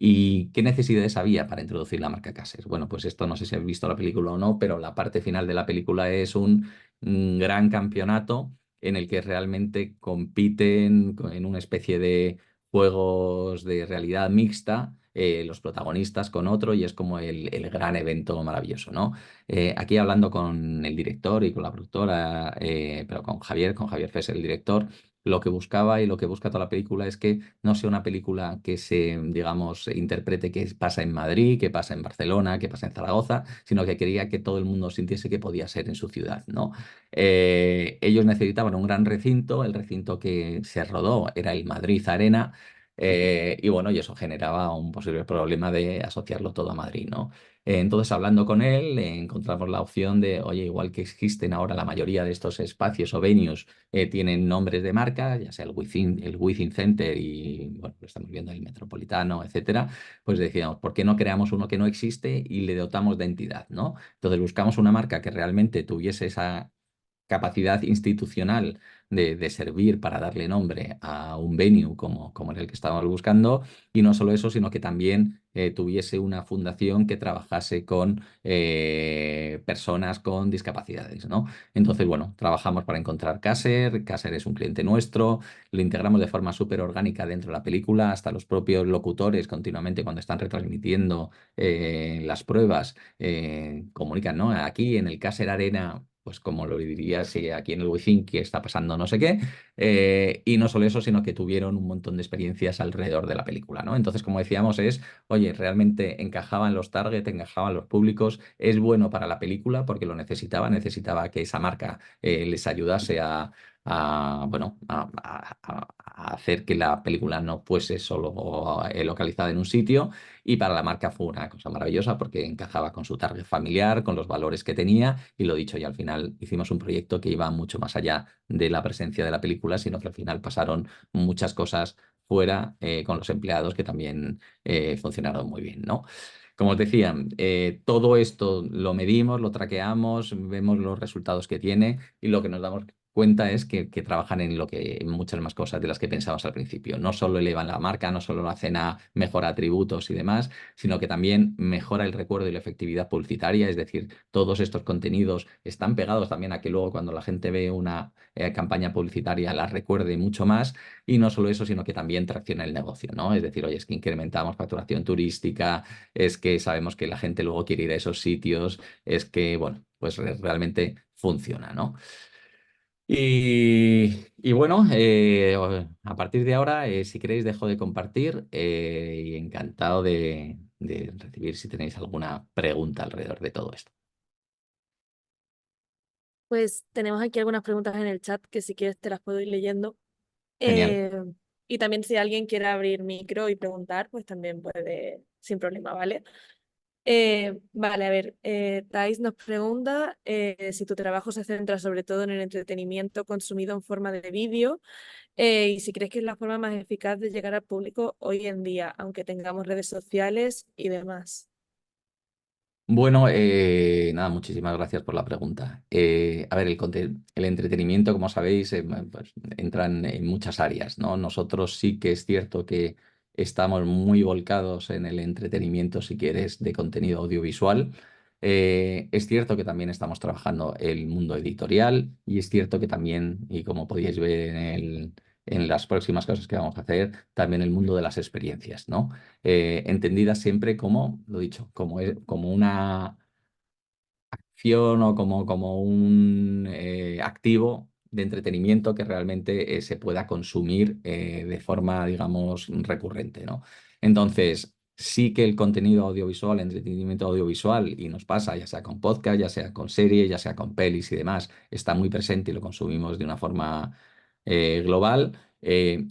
¿Y qué necesidades había para introducir la marca Caser? Bueno, pues esto no sé si habéis visto la película o no, pero la parte final de la película es un gran campeonato en el que realmente compiten en una especie de juegos de realidad mixta, los protagonistas con otro, y es como el gran evento maravilloso, ¿no? Aquí hablando con el director y con la productora, pero con Javier Fesser, el director, lo que buscaba y lo que busca toda la película es que no sea una película que se, digamos, interprete que pasa en Madrid, que pasa en Barcelona, que pasa en Zaragoza, sino que quería que todo el mundo sintiese que podía ser en su ciudad, ¿no? Ellos necesitaban un gran recinto, el recinto que se rodó era el Madrid Arena, y bueno, y eso generaba un posible problema de asociarlo todo a Madrid, ¿no? Entonces, hablando con él, encontramos la opción de, oye, igual que existen ahora la mayoría de estos espacios o venues, tienen nombres de marca, ya sea el Within Center y, bueno, lo estamos viendo el Metropolitano, etcétera, pues decíamos, ¿por qué no creamos uno que no existe y le dotamos de entidad, ¿no? Entonces, buscamos una marca que realmente tuviese esa capacidad institucional de servir para darle nombre a un venue como era el que estábamos buscando, y no solo eso, sino que también tuviese una fundación que trabajase con personas con discapacidades, ¿no? Entonces, bueno, trabajamos para encontrar Caser. Caser es un cliente nuestro, lo integramos de forma súper orgánica dentro de la película, hasta los propios locutores continuamente cuando están retransmitiendo las pruebas comunican, ¿no? Aquí en el Caser Arena, pues como lo diría si aquí en el Within que está pasando no sé qué, y no solo eso, sino que tuvieron un montón de experiencias alrededor de la película, ¿no? Entonces, como decíamos, oye, realmente encajaban los target, encajaban los públicos, es bueno para la película porque lo necesitaba que esa marca les ayudase bueno, a hacer que la película no fuese solo localizada en un sitio, y para la marca fue una cosa maravillosa porque encajaba con su target familiar, con los valores que tenía, y lo dicho, y al final hicimos un proyecto que iba mucho más allá de la presencia de la película, sino que al final pasaron muchas cosas fuera con los empleados que también funcionaron muy bien, ¿no? Como os decía, todo esto lo medimos, lo traqueamos, vemos los resultados que tiene, y lo que nos damos cuenta es que trabajan en muchas más cosas de las que pensábamos al principio. No solo elevan la marca, no solo hacen mejora atributos y demás, sino que también mejora el recuerdo y la efectividad publicitaria. Es decir, todos estos contenidos están pegados también a que luego cuando la gente ve una campaña publicitaria la recuerde mucho más, y no solo eso, sino que también tracciona el negocio, ¿no? Es decir, oye, es que incrementamos facturación turística, es que sabemos que la gente luego quiere ir a esos sitios, es que, bueno, pues realmente funciona, ¿no? Y bueno, a partir de ahora, si queréis, dejo de compartir y encantado de recibir si tenéis alguna pregunta alrededor de todo esto. Pues tenemos aquí algunas preguntas en el chat que si quieres te las puedo ir leyendo. Genial. Y también si alguien quiere abrir micro y preguntar, pues también puede, sin problema, ¿vale? Vale, a ver, Thais nos pregunta si tu trabajo se centra sobre todo en el entretenimiento consumido en forma de vídeo y si crees que es la forma más eficaz de llegar al público hoy en día, aunque tengamos redes sociales y demás. Bueno, nada, muchísimas gracias por la pregunta. A ver, el entretenimiento, como sabéis, pues, entran en muchas áreas, ¿no? Nosotros sí que es cierto que estamos muy volcados en el entretenimiento, si quieres, de contenido audiovisual. Es cierto que también estamos trabajando el mundo editorial, y es cierto que también, y como podéis ver en las próximas cosas que vamos a hacer, también el mundo de las experiencias, ¿no? Entendidas siempre como, lo dicho, como una acción o como un activo de entretenimiento que realmente se pueda consumir de forma, digamos, recurrente, ¿no? Entonces, Sí que el contenido audiovisual, entretenimiento audiovisual, y nos pasa ya sea con podcast, ya sea con series, ya sea con pelis y demás, está muy presente y lo consumimos de una forma global.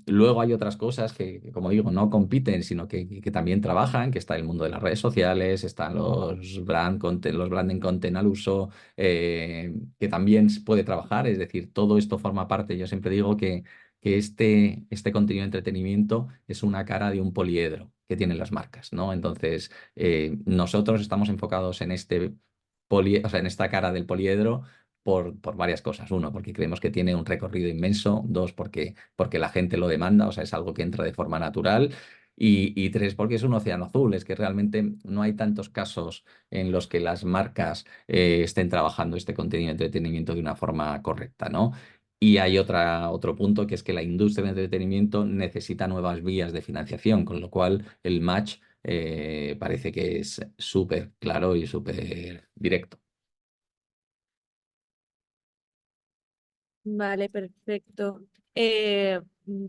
Luego hay otras cosas que, como digo, no compiten, sino que también trabajan, que está el mundo de las redes sociales, están los los branding content al uso, que también se puede trabajar, es decir, todo esto forma parte, yo siempre digo que este contenido de entretenimiento es una cara de un poliedro que tienen las marcas, ¿no? Entonces, nosotros estamos enfocados en o sea, en esta cara del poliedro por varias cosas. Uno, porque creemos que tiene un recorrido inmenso. Dos, porque la gente lo demanda, o sea, es algo que entra de forma natural. Y tres, porque es un océano azul, es que realmente no hay tantos casos en los que las marcas estén trabajando este contenido de entretenimiento de una forma correcta, ¿no? Y hay otro punto, que es que la industria del entretenimiento necesita nuevas vías de financiación, con lo cual el match parece que es súper claro y súper directo. Vale, perfecto.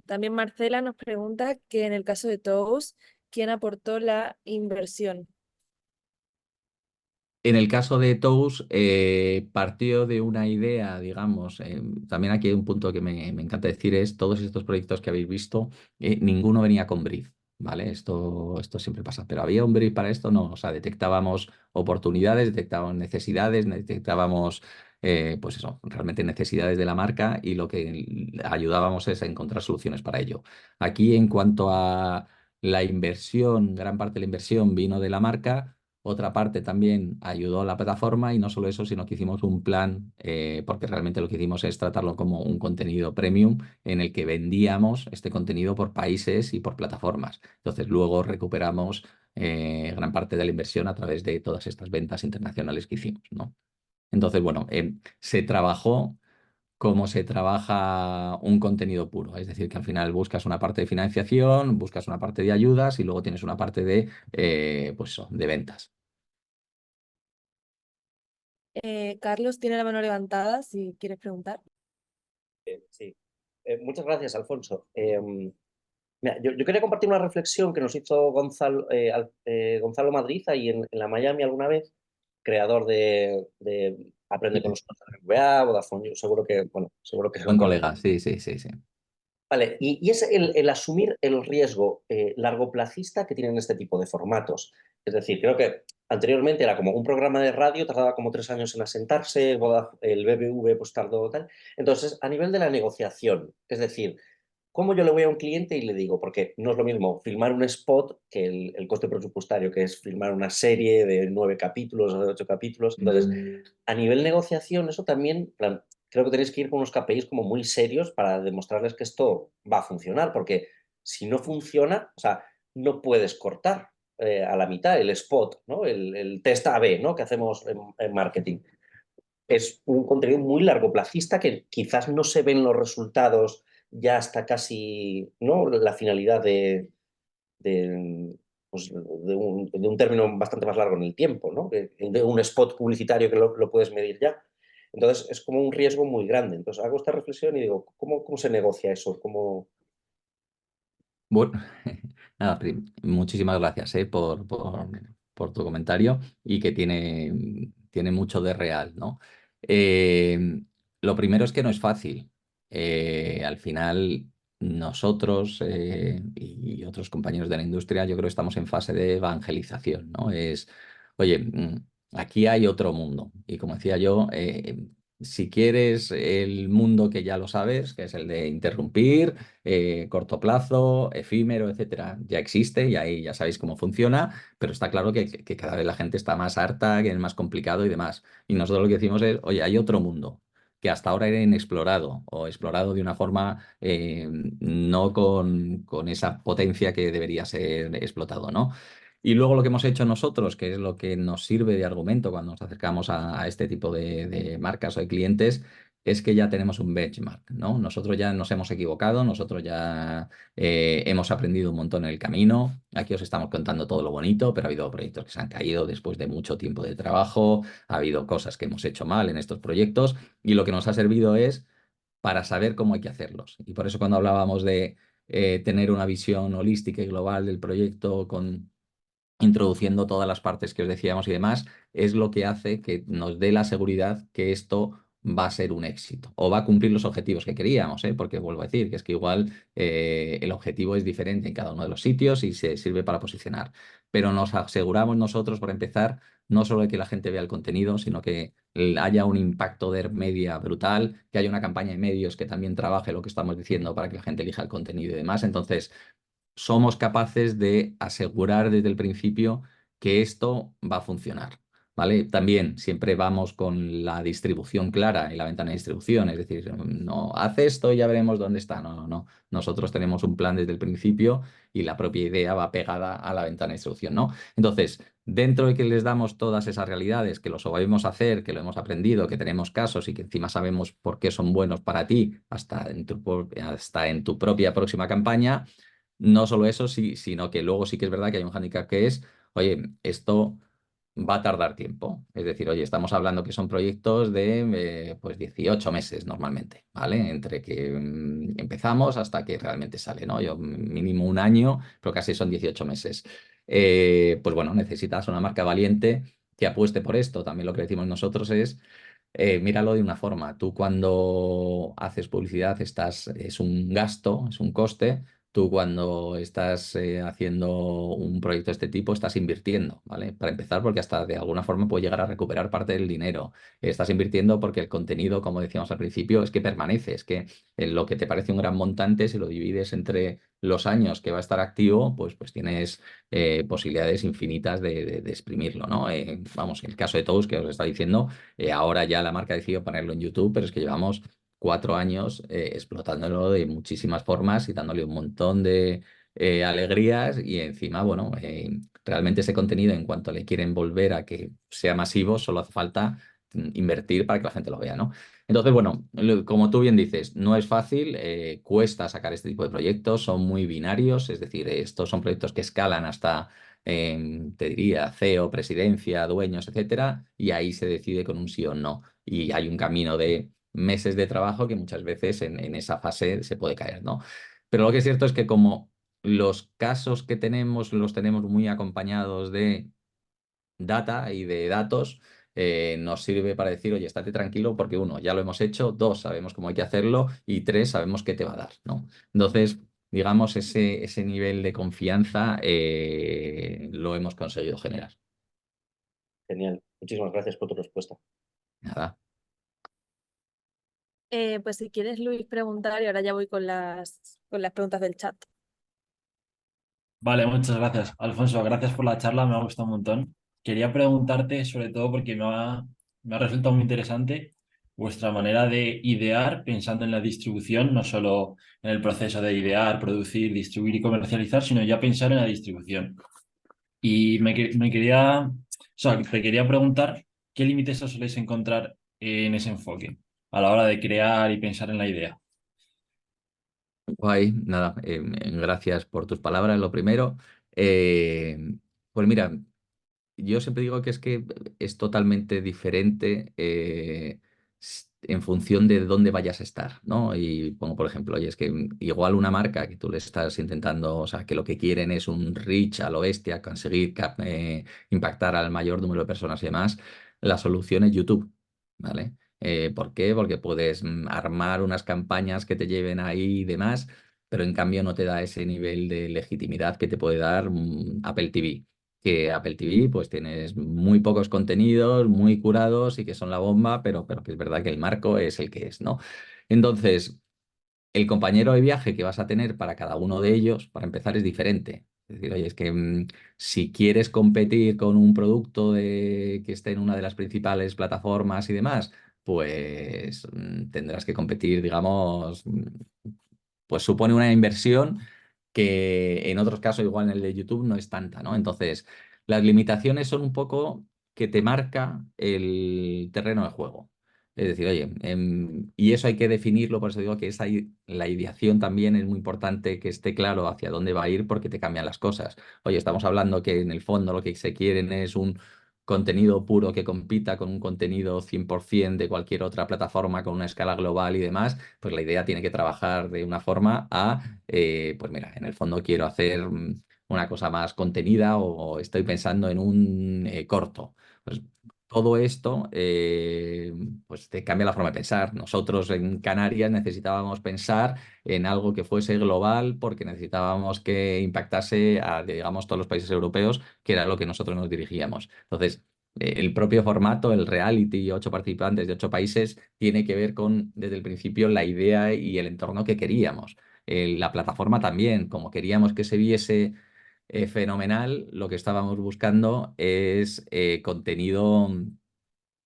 También Marcela nos pregunta que en el caso de Toast, ¿quién aportó la inversión? En el caso de Toast, partió de una idea, digamos, también aquí hay un punto que me encanta decir, es todos estos proyectos que habéis visto, ninguno venía con brief, ¿vale? Esto siempre pasa, pero ¿había un brief para esto? No, o sea, detectábamos oportunidades, detectábamos necesidades, detectábamos, pues eso, realmente necesidades de la marca, y lo que ayudábamos es a encontrar soluciones para ello. Aquí, en cuanto a la inversión, gran parte de la inversión vino de la marca. Otra parte también ayudó a la plataforma, y no solo eso, sino que hicimos un plan, porque realmente lo que hicimos es tratarlo como un contenido premium en el que vendíamos este contenido por países y por plataformas. Entonces luego recuperamos gran parte de la inversión a través de todas estas ventas internacionales que hicimos, ¿no? Entonces, bueno, se trabajó como se trabaja un contenido puro. Es decir, que al final buscas una parte de financiación, buscas una parte de ayudas y luego tienes una parte de, pues eso, de ventas. Carlos tiene la mano levantada, si quieres preguntar. Sí. Muchas gracias, Alfonso. Mira, yo quería compartir una reflexión que nos hizo Gonzalo Madrid ahí en la Miami alguna vez, creador de Aprende con nosotros en MBA, Vodafone, seguro que Buen colega, sí, sí, sí, sí. Vale, y es el asumir el riesgo largoplacista que tienen este tipo de formatos. Es decir, creo que anteriormente era como un programa de radio, tardaba como 3 años en asentarse, el BBV pues tardó tal. Entonces, a nivel de la negociación, es decir, ¿cómo yo le voy a un cliente y le digo? Porque no es lo mismo filmar un spot que el coste presupuestario, que es filmar una serie de 9 capítulos o de 8 capítulos. Entonces, a nivel negociación, eso también, plan, creo que tenéis que ir con unos KPIs como muy serios para demostrarles que esto va a funcionar, porque si no funciona, o sea, no puedes cortar a la mitad el spot, ¿no? El test A/B, ¿no? Que hacemos en marketing. Es un contenido muy largoplacista que quizás no se ven los resultados ya hasta casi, ¿no?, la finalidad pues, de un término bastante más largo en el tiempo, ¿no? De un spot publicitario que lo puedes medir ya. Entonces es como un riesgo muy grande. Entonces hago esta reflexión y digo, ¿cómo se negocia eso? Bueno, nada, muchísimas gracias por tu comentario, y que tiene mucho de real, ¿no? Lo primero es que no es fácil. Al final, nosotros y otros compañeros de la industria, yo creo que estamos en fase de evangelización, ¿no? Oye, aquí hay otro mundo. Y como decía yo, si quieres el mundo que ya lo sabes, que es el de interrumpir, corto plazo, efímero, etcétera, ya existe y ahí ya sabéis cómo funciona, pero está claro que cada vez la gente está más harta, que es más complicado y demás. Y nosotros lo que decimos es, oye, hay otro mundo que hasta ahora era inexplorado, o explorado de una forma no con esa potencia que debería ser explotado, ¿no? Y luego lo que hemos hecho nosotros, que es lo que nos sirve de argumento cuando nos acercamos a este tipo de marcas o de clientes, es que ya tenemos un benchmark, ¿no? Nosotros ya nos hemos equivocado, nosotros ya hemos aprendido un montón en el camino. Aquí os estamos contando todo lo bonito, pero ha habido proyectos que se han caído después de mucho tiempo de trabajo, ha habido cosas que hemos hecho mal en estos proyectos, y lo que nos ha servido es para saber cómo hay que hacerlos. Y por eso, cuando hablábamos de tener una visión holística y global del proyecto con introduciendo todas las partes que os decíamos y demás, es lo que hace que nos dé la seguridad que esto va a ser un éxito o va a cumplir los objetivos que queríamos, ¿eh? Porque vuelvo a decir que es que igual el objetivo es diferente en cada uno de los sitios y se sirve para posicionar. Pero nos aseguramos nosotros, por empezar, no solo de que la gente vea el contenido, sino que haya un impacto de media brutal, que haya una campaña de medios que también trabaje lo que estamos diciendo para que la gente elija el contenido y demás. Entonces, somos capaces de asegurar desde el principio que esto va a funcionar, ¿vale? También siempre vamos con la distribución clara y la ventana de distribución, es decir, no hace esto y ya veremos dónde está. No, no, no. Nosotros tenemos un plan desde el principio y la propia idea va pegada a la ventana de distribución, ¿no? Entonces, dentro de que les damos todas esas realidades, que lo sabemos hacer, que lo hemos aprendido, que tenemos casos y que encima sabemos por qué son buenos para ti, hasta en tu propia próxima campaña. No solo eso, sino que luego sí que es verdad que hay un hándicap que es, oye, esto va a tardar tiempo. Es decir, oye, estamos hablando que son proyectos de pues 18 meses normalmente, ¿vale? Entre que empezamos hasta que realmente sale, ¿no? Yo mínimo un año, pero casi son 18 meses. Pues bueno, necesitas una marca valiente que apueste por esto. También lo que decimos nosotros es, míralo de una forma. Tú cuando haces publicidad es un gasto, es un coste. Tú cuando estás haciendo un proyecto de este tipo estás invirtiendo, ¿vale? Para empezar, porque hasta de alguna forma puedes llegar a recuperar parte del dinero. Estás invirtiendo porque el contenido, como decíamos al principio, es que permanece. Es que en lo que te parece un gran montante, si lo divides entre los años que va a estar activo, pues tienes posibilidades infinitas de exprimirlo, ¿no? Vamos, en el caso de Toast, que os está diciendo, ahora ya la marca ha decidido ponerlo en YouTube, pero es que llevamos 4 años explotándolo de muchísimas formas y dándole un montón de alegrías y encima, bueno, realmente ese contenido en cuanto le quieren volver a que sea masivo, solo hace falta invertir para que la gente lo vea, ¿no? Entonces, bueno, como tú bien dices, no es fácil, cuesta sacar este tipo de proyectos, son muy binarios, es decir, estos son proyectos que escalan hasta, te diría, CEO, presidencia, dueños, etcétera, y ahí se decide con un sí o no. Y hay un camino de meses de trabajo que muchas veces en esa fase se puede caer, ¿no? Pero lo que es cierto es que como los casos que tenemos los tenemos muy acompañados de data y de datos, nos sirve para decir, oye, estate tranquilo porque uno, ya lo hemos hecho, dos, sabemos cómo hay que hacerlo y tres, sabemos qué te va a dar, ¿no? Entonces, digamos, ese nivel de confianza lo hemos conseguido generar. Genial. Muchísimas gracias por tu respuesta. Nada. Pues si quieres, Luis, preguntar y ahora ya voy con las preguntas del chat. Vale, muchas gracias. Alfonso, gracias por la charla, me ha gustado un montón. Quería preguntarte, sobre todo porque me ha resultado muy interesante vuestra manera de idear pensando en la distribución, no solo en el proceso de idear, producir, distribuir y comercializar, sino ya pensar en la distribución. Y te quería preguntar qué límites os soléis encontrar en ese enfoque a la hora de crear y pensar en la idea. Guay, nada, gracias por tus palabras, lo primero. Pues mira, yo siempre digo que es totalmente diferente en función de dónde vayas a estar, ¿no? Y pongo, por ejemplo, oye, es que igual una marca que tú le estás intentando, o sea, que lo que quieren es un reach a lo bestia, conseguir impactar al mayor número de personas y demás, la solución es YouTube, ¿vale? ¿Por qué? Porque puedes armar unas campañas que te lleven ahí y demás, pero en cambio no te da ese nivel de legitimidad que te puede dar Apple TV. Que Apple TV pues tienes muy pocos contenidos, muy curados y que son la bomba, pero que es verdad que el marco es el que es, ¿no? Entonces, el compañero de viaje que vas a tener para cada uno de ellos, para empezar, es diferente. Es decir, oye, es que si quieres competir con un producto que esté en una de las principales plataformas y demás, pues tendrás que competir, digamos, pues supone una inversión que en otros casos, igual en el de YouTube, no es tanta, ¿no? Entonces, las limitaciones son un poco que te marca el terreno de juego. Es decir, oye, y eso hay que definirlo, por eso digo que la ideación también es muy importante que esté claro hacia dónde va a ir porque te cambian las cosas. Oye, estamos hablando que en el fondo lo que se quieren es un contenido puro que compita con un contenido 100% de cualquier otra plataforma con una escala global y demás, pues la idea tiene que trabajar de una forma pues mira, en el fondo quiero hacer una cosa más contenida o estoy pensando en un corto. Pues todo esto pues te cambia la forma de pensar. Nosotros en Canarias necesitábamos pensar en algo que fuese global porque necesitábamos que impactase a, digamos, todos los países europeos, que era lo que nosotros nos dirigíamos. Entonces, el propio formato, el reality, 8 participantes de 8 países, tiene que ver con, desde el principio, la idea y el entorno que queríamos. La plataforma también, como queríamos que se viese fenomenal, lo que estábamos buscando es contenido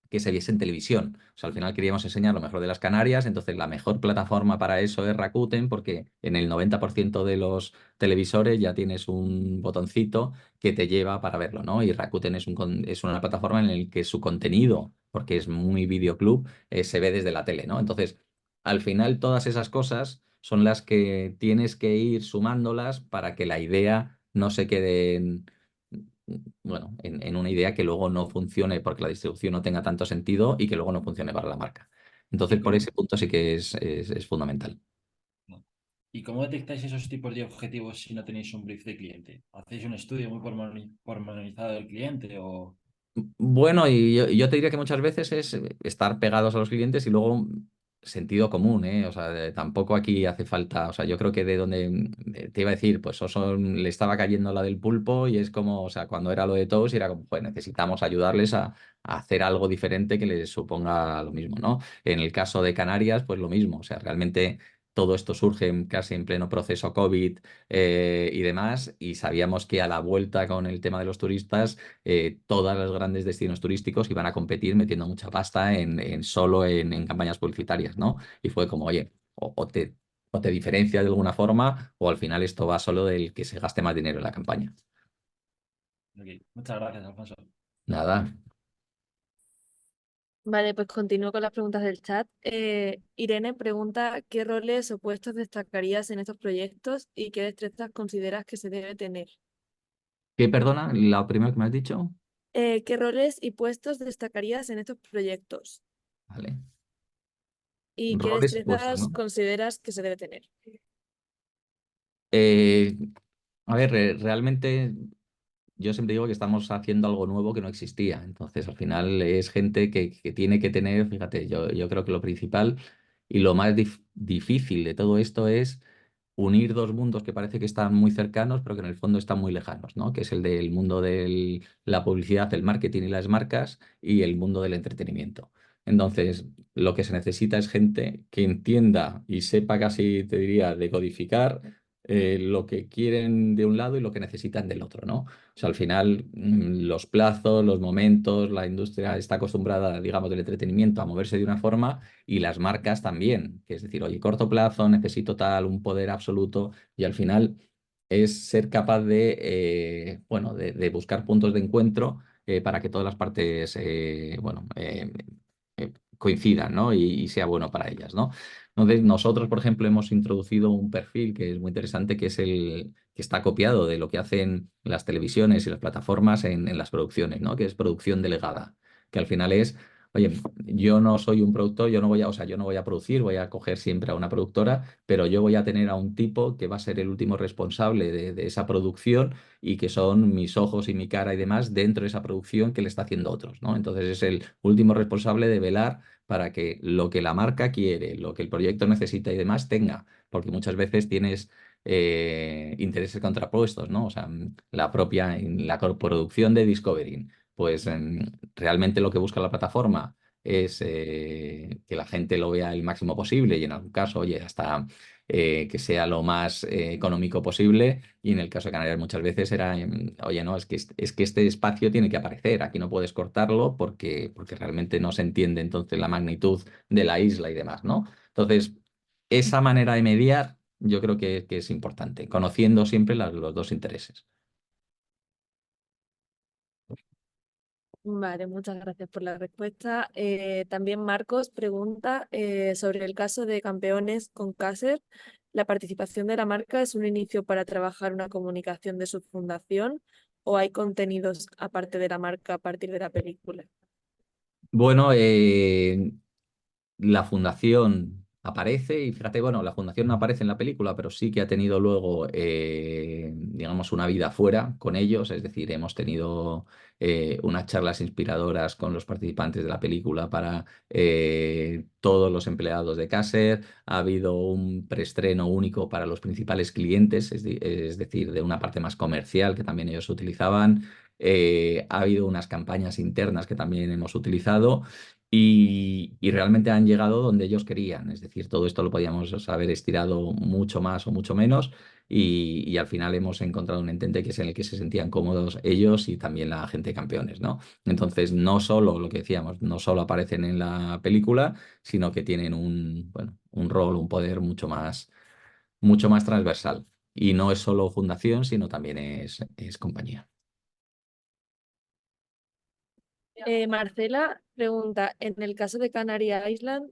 que se viese en televisión. O sea, al final queríamos enseñar lo mejor de las Canarias, entonces la mejor plataforma para eso es Rakuten, porque en el 90% de los televisores ya tienes un botoncito que te lleva para verlo, ¿no? Y Rakuten es una plataforma en la que su contenido, porque es muy videoclub, se ve desde la tele, ¿no? Entonces, al final todas esas cosas son las que tienes que ir sumándolas para que la idea no se quede bueno, en una idea que luego no funcione porque la distribución no tenga tanto sentido y que luego no funcione para la marca. Entonces, por ese punto sí que es fundamental. ¿Y cómo detectáis esos tipos de objetivos si no tenéis un brief de cliente? ¿Hacéis un estudio muy pormenorizado del cliente o...? Bueno, y yo te diría que muchas veces es estar pegados a los clientes y luego sentido común, ¿eh? O sea, tampoco aquí hace falta, o sea, yo creo que de donde te iba a decir, pues Oso le estaba cayendo la del pulpo y es como, o sea, cuando era lo de todos, era como, pues necesitamos ayudarles a hacer algo diferente que les suponga lo mismo, ¿no? En el caso de Canarias, pues lo mismo, o sea, realmente todo esto surge casi en pleno proceso COVID y demás, y sabíamos que a la vuelta con el tema de los turistas, todos los grandes destinos turísticos iban a competir metiendo mucha pasta solo en campañas publicitarias, ¿no? Y fue como, oye, o te diferencias de alguna forma, o al final esto va solo del que se gaste más dinero en la campaña. Ok, muchas gracias, Alfonso. Nada. Vale, pues continúo con las preguntas del chat. Irene pregunta qué roles o puestos destacarías en estos proyectos y qué destrezas consideras que se debe tener. ¿Qué, perdona? ¿La primera que me has dicho? ¿Qué roles y puestos destacarías en estos proyectos? Vale. ¿Y qué Roles y puestos, destrezas ¿no? consideras que se debe tener? Eh, a ver, realmente yo siempre digo que estamos haciendo algo nuevo que no existía. Entonces, al final es gente que tiene que tener, fíjate, yo creo que lo principal y lo más difícil de todo esto es unir dos mundos que parece que están muy cercanos, pero que en el fondo están muy lejanos, ¿no? Que es el del mundo de la publicidad, el marketing y las marcas y el mundo del entretenimiento. Entonces, lo que se necesita es gente que entienda y sepa casi, te diría, decodificar lo que quieren de un lado y lo que necesitan del otro, ¿no? O sea, al final, los plazos, los momentos, la industria está acostumbrada, digamos, del entretenimiento a moverse de una forma y las marcas también, que es decir, oye, corto plazo, necesito tal, un poder absoluto y al final es ser capaz bueno, de buscar puntos de encuentro para que todas las partes, bueno, coincidan, ¿no? Y sea bueno para ellas, ¿no? Entonces, nosotros, por ejemplo, hemos introducido un perfil que es muy interesante, que es el que está copiado de lo que hacen las televisiones y las plataformas en las producciones, ¿no? Que es producción delegada, que al final es, oye, yo no soy un productor, yo no voy a, o sea, yo no voy a producir, voy a coger siempre a una productora, pero yo voy a tener a un tipo que va a ser el último responsable de esa producción y que son mis ojos y mi cara y demás dentro de esa producción que le está haciendo otros, ¿no? Entonces es el último responsable de velar para que lo que la marca quiere, lo que el proyecto necesita y demás tenga, porque muchas veces tienes intereses contrapuestos, ¿no? O sea, la producción de Discovery, pues realmente lo que busca la plataforma es que la gente lo vea el máximo posible y en algún caso, oye, hasta que sea lo más económico posible y en el caso de Canarias muchas veces era, oye, no, es que este espacio tiene que aparecer, aquí no puedes cortarlo porque realmente no se entiende entonces la magnitud de la isla y demás, ¿no? Entonces, esa manera de mediar yo creo que es importante, conociendo siempre los dos intereses. Vale, muchas gracias por la respuesta. También Marcos pregunta sobre el caso de Campeones con Caser. ¿La participación de la marca es un inicio para trabajar una comunicación de su fundación o hay contenidos aparte de la marca a partir de la película? Bueno, la fundación aparece y fíjate, bueno, la fundación no aparece en la película, pero sí que ha tenido luego, digamos, una vida fuera con ellos, es decir, hemos tenido unas charlas inspiradoras con los participantes de la película para todos los empleados de Caser, ha habido un preestreno único para los principales clientes, es decir, de una parte más comercial que también ellos utilizaban. Ha habido unas campañas internas que también hemos utilizado y realmente han llegado donde ellos querían. Es decir, todo esto lo podíamos haber estirado mucho más o mucho menos y al final hemos encontrado un entente que es en el que se sentían cómodos ellos y también la gente de campeones, ¿no? Entonces, no solo lo que decíamos, no solo aparecen en la película, sino que tienen bueno, un rol, un poder mucho más transversal. Y no es solo fundación, sino también es compañía. Marcela pregunta, en el caso de Canary Island,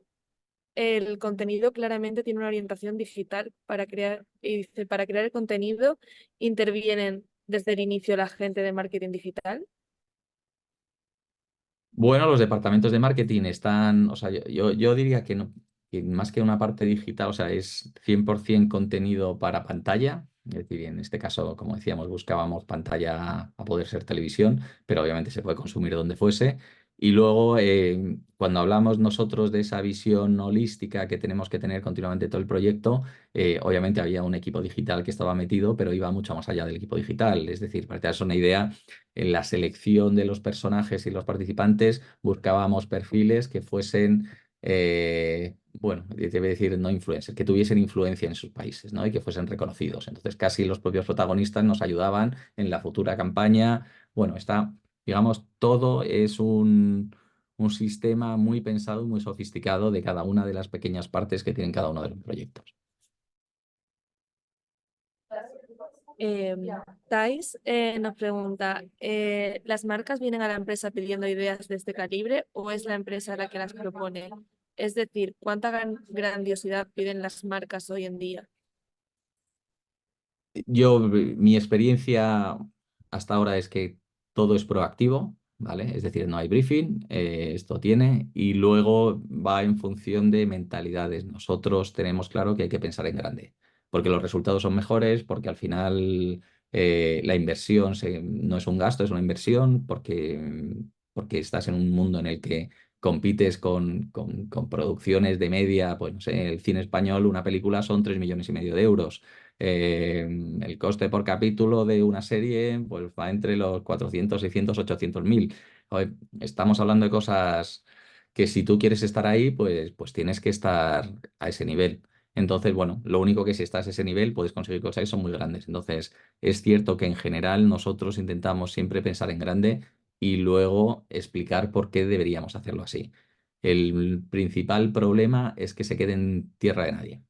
el contenido claramente tiene una orientación digital y dice, para crear el contenido, ¿intervienen desde el inicio la gente de marketing digital? Bueno, los departamentos de marketing están, o sea, yo diría que no, que más que una parte digital, o sea, es 100% contenido para pantalla. Es decir, en este caso, como decíamos, buscábamos pantalla a poder ser televisión, pero obviamente se puede consumir donde fuese. Y luego, cuando hablamos nosotros de esa visión holística que tenemos que tener continuamente todo el proyecto, obviamente había un equipo digital que estaba metido, pero iba mucho más allá del equipo digital. Es decir, para que te hagas una idea, en la selección de los personajes y los participantes buscábamos perfiles que fuesen, bueno, debe decir no influencers, que tuviesen influencia en sus países, ¿no? Y que fuesen reconocidos. Entonces, casi los propios protagonistas nos ayudaban en la futura campaña. Bueno, digamos, todo es un sistema muy pensado y muy sofisticado de cada una de las pequeñas partes que tienen cada uno de los proyectos. Thais nos pregunta, ¿las marcas vienen a la empresa pidiendo ideas de este calibre o es la empresa la que las propone? Es decir, ¿cuánta grandiosidad piden las marcas hoy en día? Mi experiencia hasta ahora es que todo es proactivo, ¿vale? Es decir, no hay briefing, esto tiene, y luego va en función de mentalidades. Nosotros tenemos claro que hay que pensar en grande, porque los resultados son mejores, porque al final la inversión no es un gasto, es una inversión, porque estás en un mundo en el que compites con producciones de media, pues no sé, el cine español, una película son 3,5 millones de euros. El coste por capítulo de una serie pues va entre los 400, 600, 800.000. Joder, estamos hablando de cosas que si tú quieres estar ahí, pues tienes que estar a ese nivel. Entonces, bueno, lo único que si estás a ese nivel puedes conseguir cosas que son muy grandes. Entonces, es cierto que en general nosotros intentamos siempre pensar en grande y luego explicar por qué deberíamos hacerlo así. El principal problema es que se quede en tierra de nadie,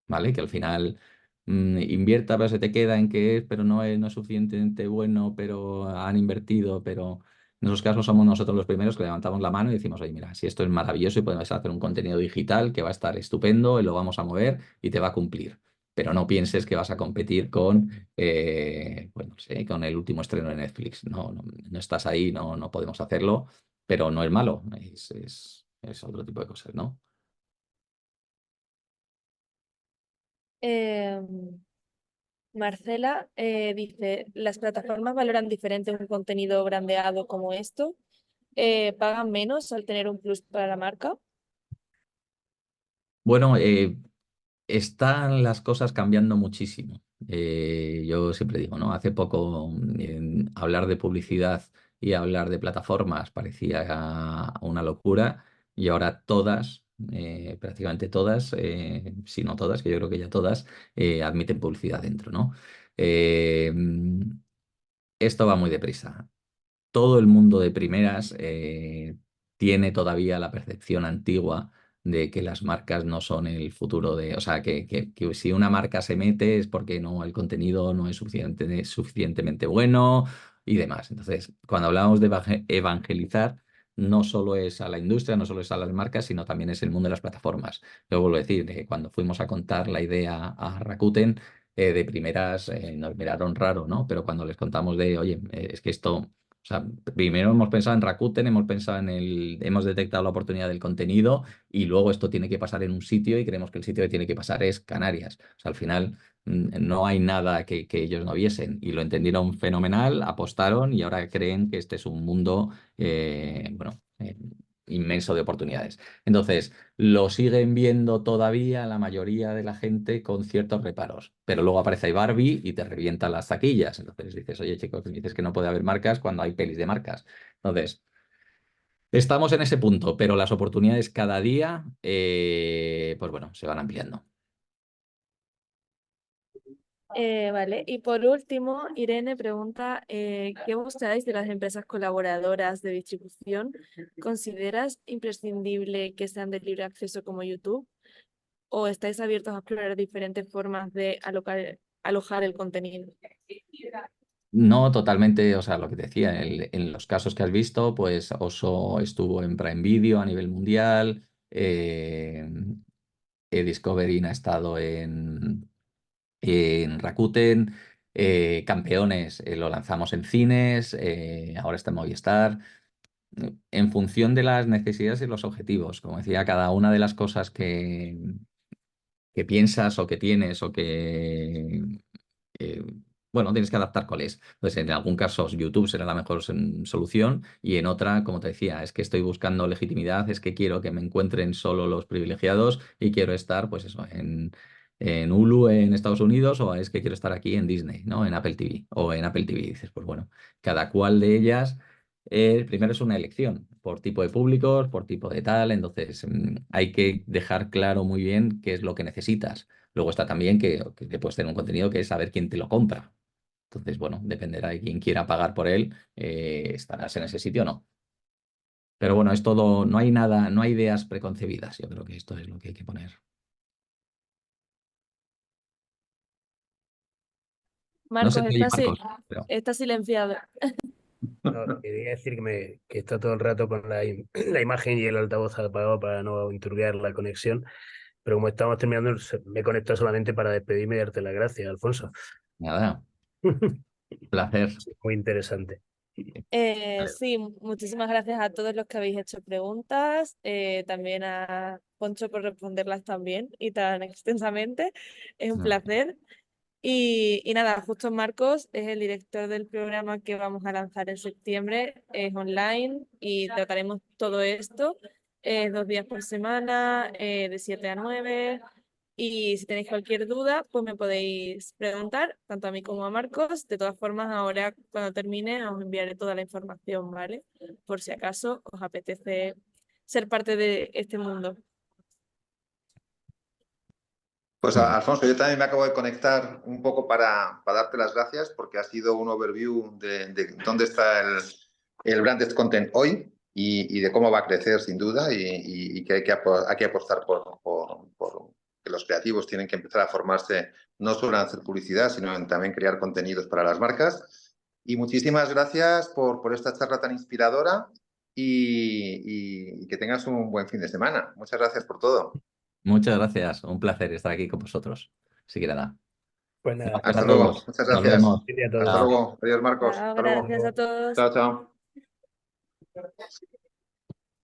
¿vale? Que al final invierta, pero se te queda en que es, pero no es suficientemente bueno, pero han invertido, pero en esos casos somos nosotros los primeros que levantamos la mano y decimos, oye, mira, si esto es maravilloso y podemos hacer un contenido digital que va a estar estupendo y lo vamos a mover y te va a cumplir. Pero no pienses que vas a competir con, pues no sé, con el último estreno de Netflix. No estás ahí, no podemos hacerlo, pero no es malo, es otro tipo de cosas, ¿no? Marcela dice, ¿las plataformas valoran diferente un contenido brandeado como esto? ¿Pagan menos al tener un plus para la marca? Bueno, están las cosas cambiando muchísimo. Yo siempre digo, ¿no? Hace poco hablar de publicidad y hablar de plataformas parecía una locura y ahora todas, prácticamente todas, si no todas, que yo creo que ya todas, admiten publicidad dentro, ¿no? Eh, Esto va muy deprisa. Todo el mundo de primeras tiene todavía la percepción antigua de que las marcas no son el futuro de, o sea, que si una marca se mete es porque no, el contenido no es suficientemente bueno y demás. Entonces, cuando hablamos de evangelizar, no solo es a la industria, no solo es a las marcas, sino también es el mundo de las plataformas. Yo vuelvo a decir, cuando fuimos a contar la idea a Rakuten, de primeras nos miraron raro, ¿no? Pero cuando les contamos de, oye, es que esto O sea, primero hemos pensado en Rakuten, hemos detectado la oportunidad del contenido y luego esto tiene que pasar en un sitio y creemos que el sitio que tiene que pasar es Canarias. O sea, al final no hay nada que ellos no viesen y lo entendieron fenomenal, apostaron y ahora creen que este es un mundo, inmenso de oportunidades. Entonces, lo siguen viendo todavía la mayoría de la gente con ciertos reparos, pero luego aparece ahí Barbie y te revienta las taquillas. Entonces dices, oye chicos, me dices que no puede haber marcas cuando hay pelis de marcas. Entonces, estamos en ese punto, pero las oportunidades cada día, pues bueno, se van ampliando. Vale, y por último, Irene pregunta, ¿qué buscáis de las empresas colaboradoras de distribución? ¿Consideras imprescindible que sean de libre acceso como YouTube? ¿O estáis abiertos a explorar diferentes formas de alojar el contenido? No, totalmente, o sea, lo que te decía, en los casos que has visto, pues Oso estuvo en Prime Video a nivel mundial, Discovery ha estado en Rakuten, Campeones lo lanzamos en cines, ahora está en Movistar, en función de las necesidades y los objetivos. Como decía, cada una de las cosas que piensas o que tienes o que, tienes que adaptar cuál es. Entonces, en algún caso YouTube será la mejor solución y en otra, como te decía, es que estoy buscando legitimidad, es que quiero que me encuentren solo los privilegiados y quiero estar, pues eso, en Hulu en Estados Unidos o es que quiero estar aquí en Disney, ¿no? En Apple TV o en Apple TV. Dices, pues bueno, cada cual de ellas, primero es una elección por tipo de públicos, por tipo de tal, entonces hay que dejar claro muy bien qué es lo que necesitas. Luego está también que te puedes tener un contenido que es saber quién te lo compra. Entonces, bueno, dependerá de quién quiera pagar por él, estarás en ese sitio o no. Pero bueno, es todo, no hay nada, no hay ideas preconcebidas. Yo creo que esto es lo que hay que poner. Marcos, No sé, Marcos, pero... está silenciado. No, quería decir que está todo el rato con la imagen y el altavoz apagado para no enturbiar la conexión, pero como estamos terminando, me conecto solamente para despedirme y darte las gracias, Alfonso. Nada, placer. Muy interesante. Sí, muchísimas gracias a todos los que habéis hecho preguntas, también a Poncho por responderlas también y tan extensamente. Es un placer. Y nada, justo Marcos es el director del programa que vamos a lanzar en septiembre, es online y trataremos todo esto 2 días por semana, de 7 a 9. Y si tenéis cualquier duda, pues me podéis preguntar, tanto a mí como a Marcos. De todas formas, ahora cuando termine os enviaré toda la información, ¿vale? Por si acaso os apetece ser parte de este mundo. Pues Alfonso, yo también me acabo de conectar un poco para darte las gracias porque ha sido un overview de dónde está el branded content hoy y de cómo va a crecer sin duda y que hay que apostar por que los creativos tienen que empezar a formarse no solo en hacer publicidad, sino en también crear contenidos para las marcas. Y muchísimas gracias por esta charla tan inspiradora y que tengas un buen fin de semana. Muchas gracias por todo. Muchas gracias, un placer estar aquí con vosotros. Así que nada. Pues nada. Hasta luego. Muchas gracias. Hasta luego. Adiós, Marcos. Chao, Hasta luego. gracias a todos. Chao, chao.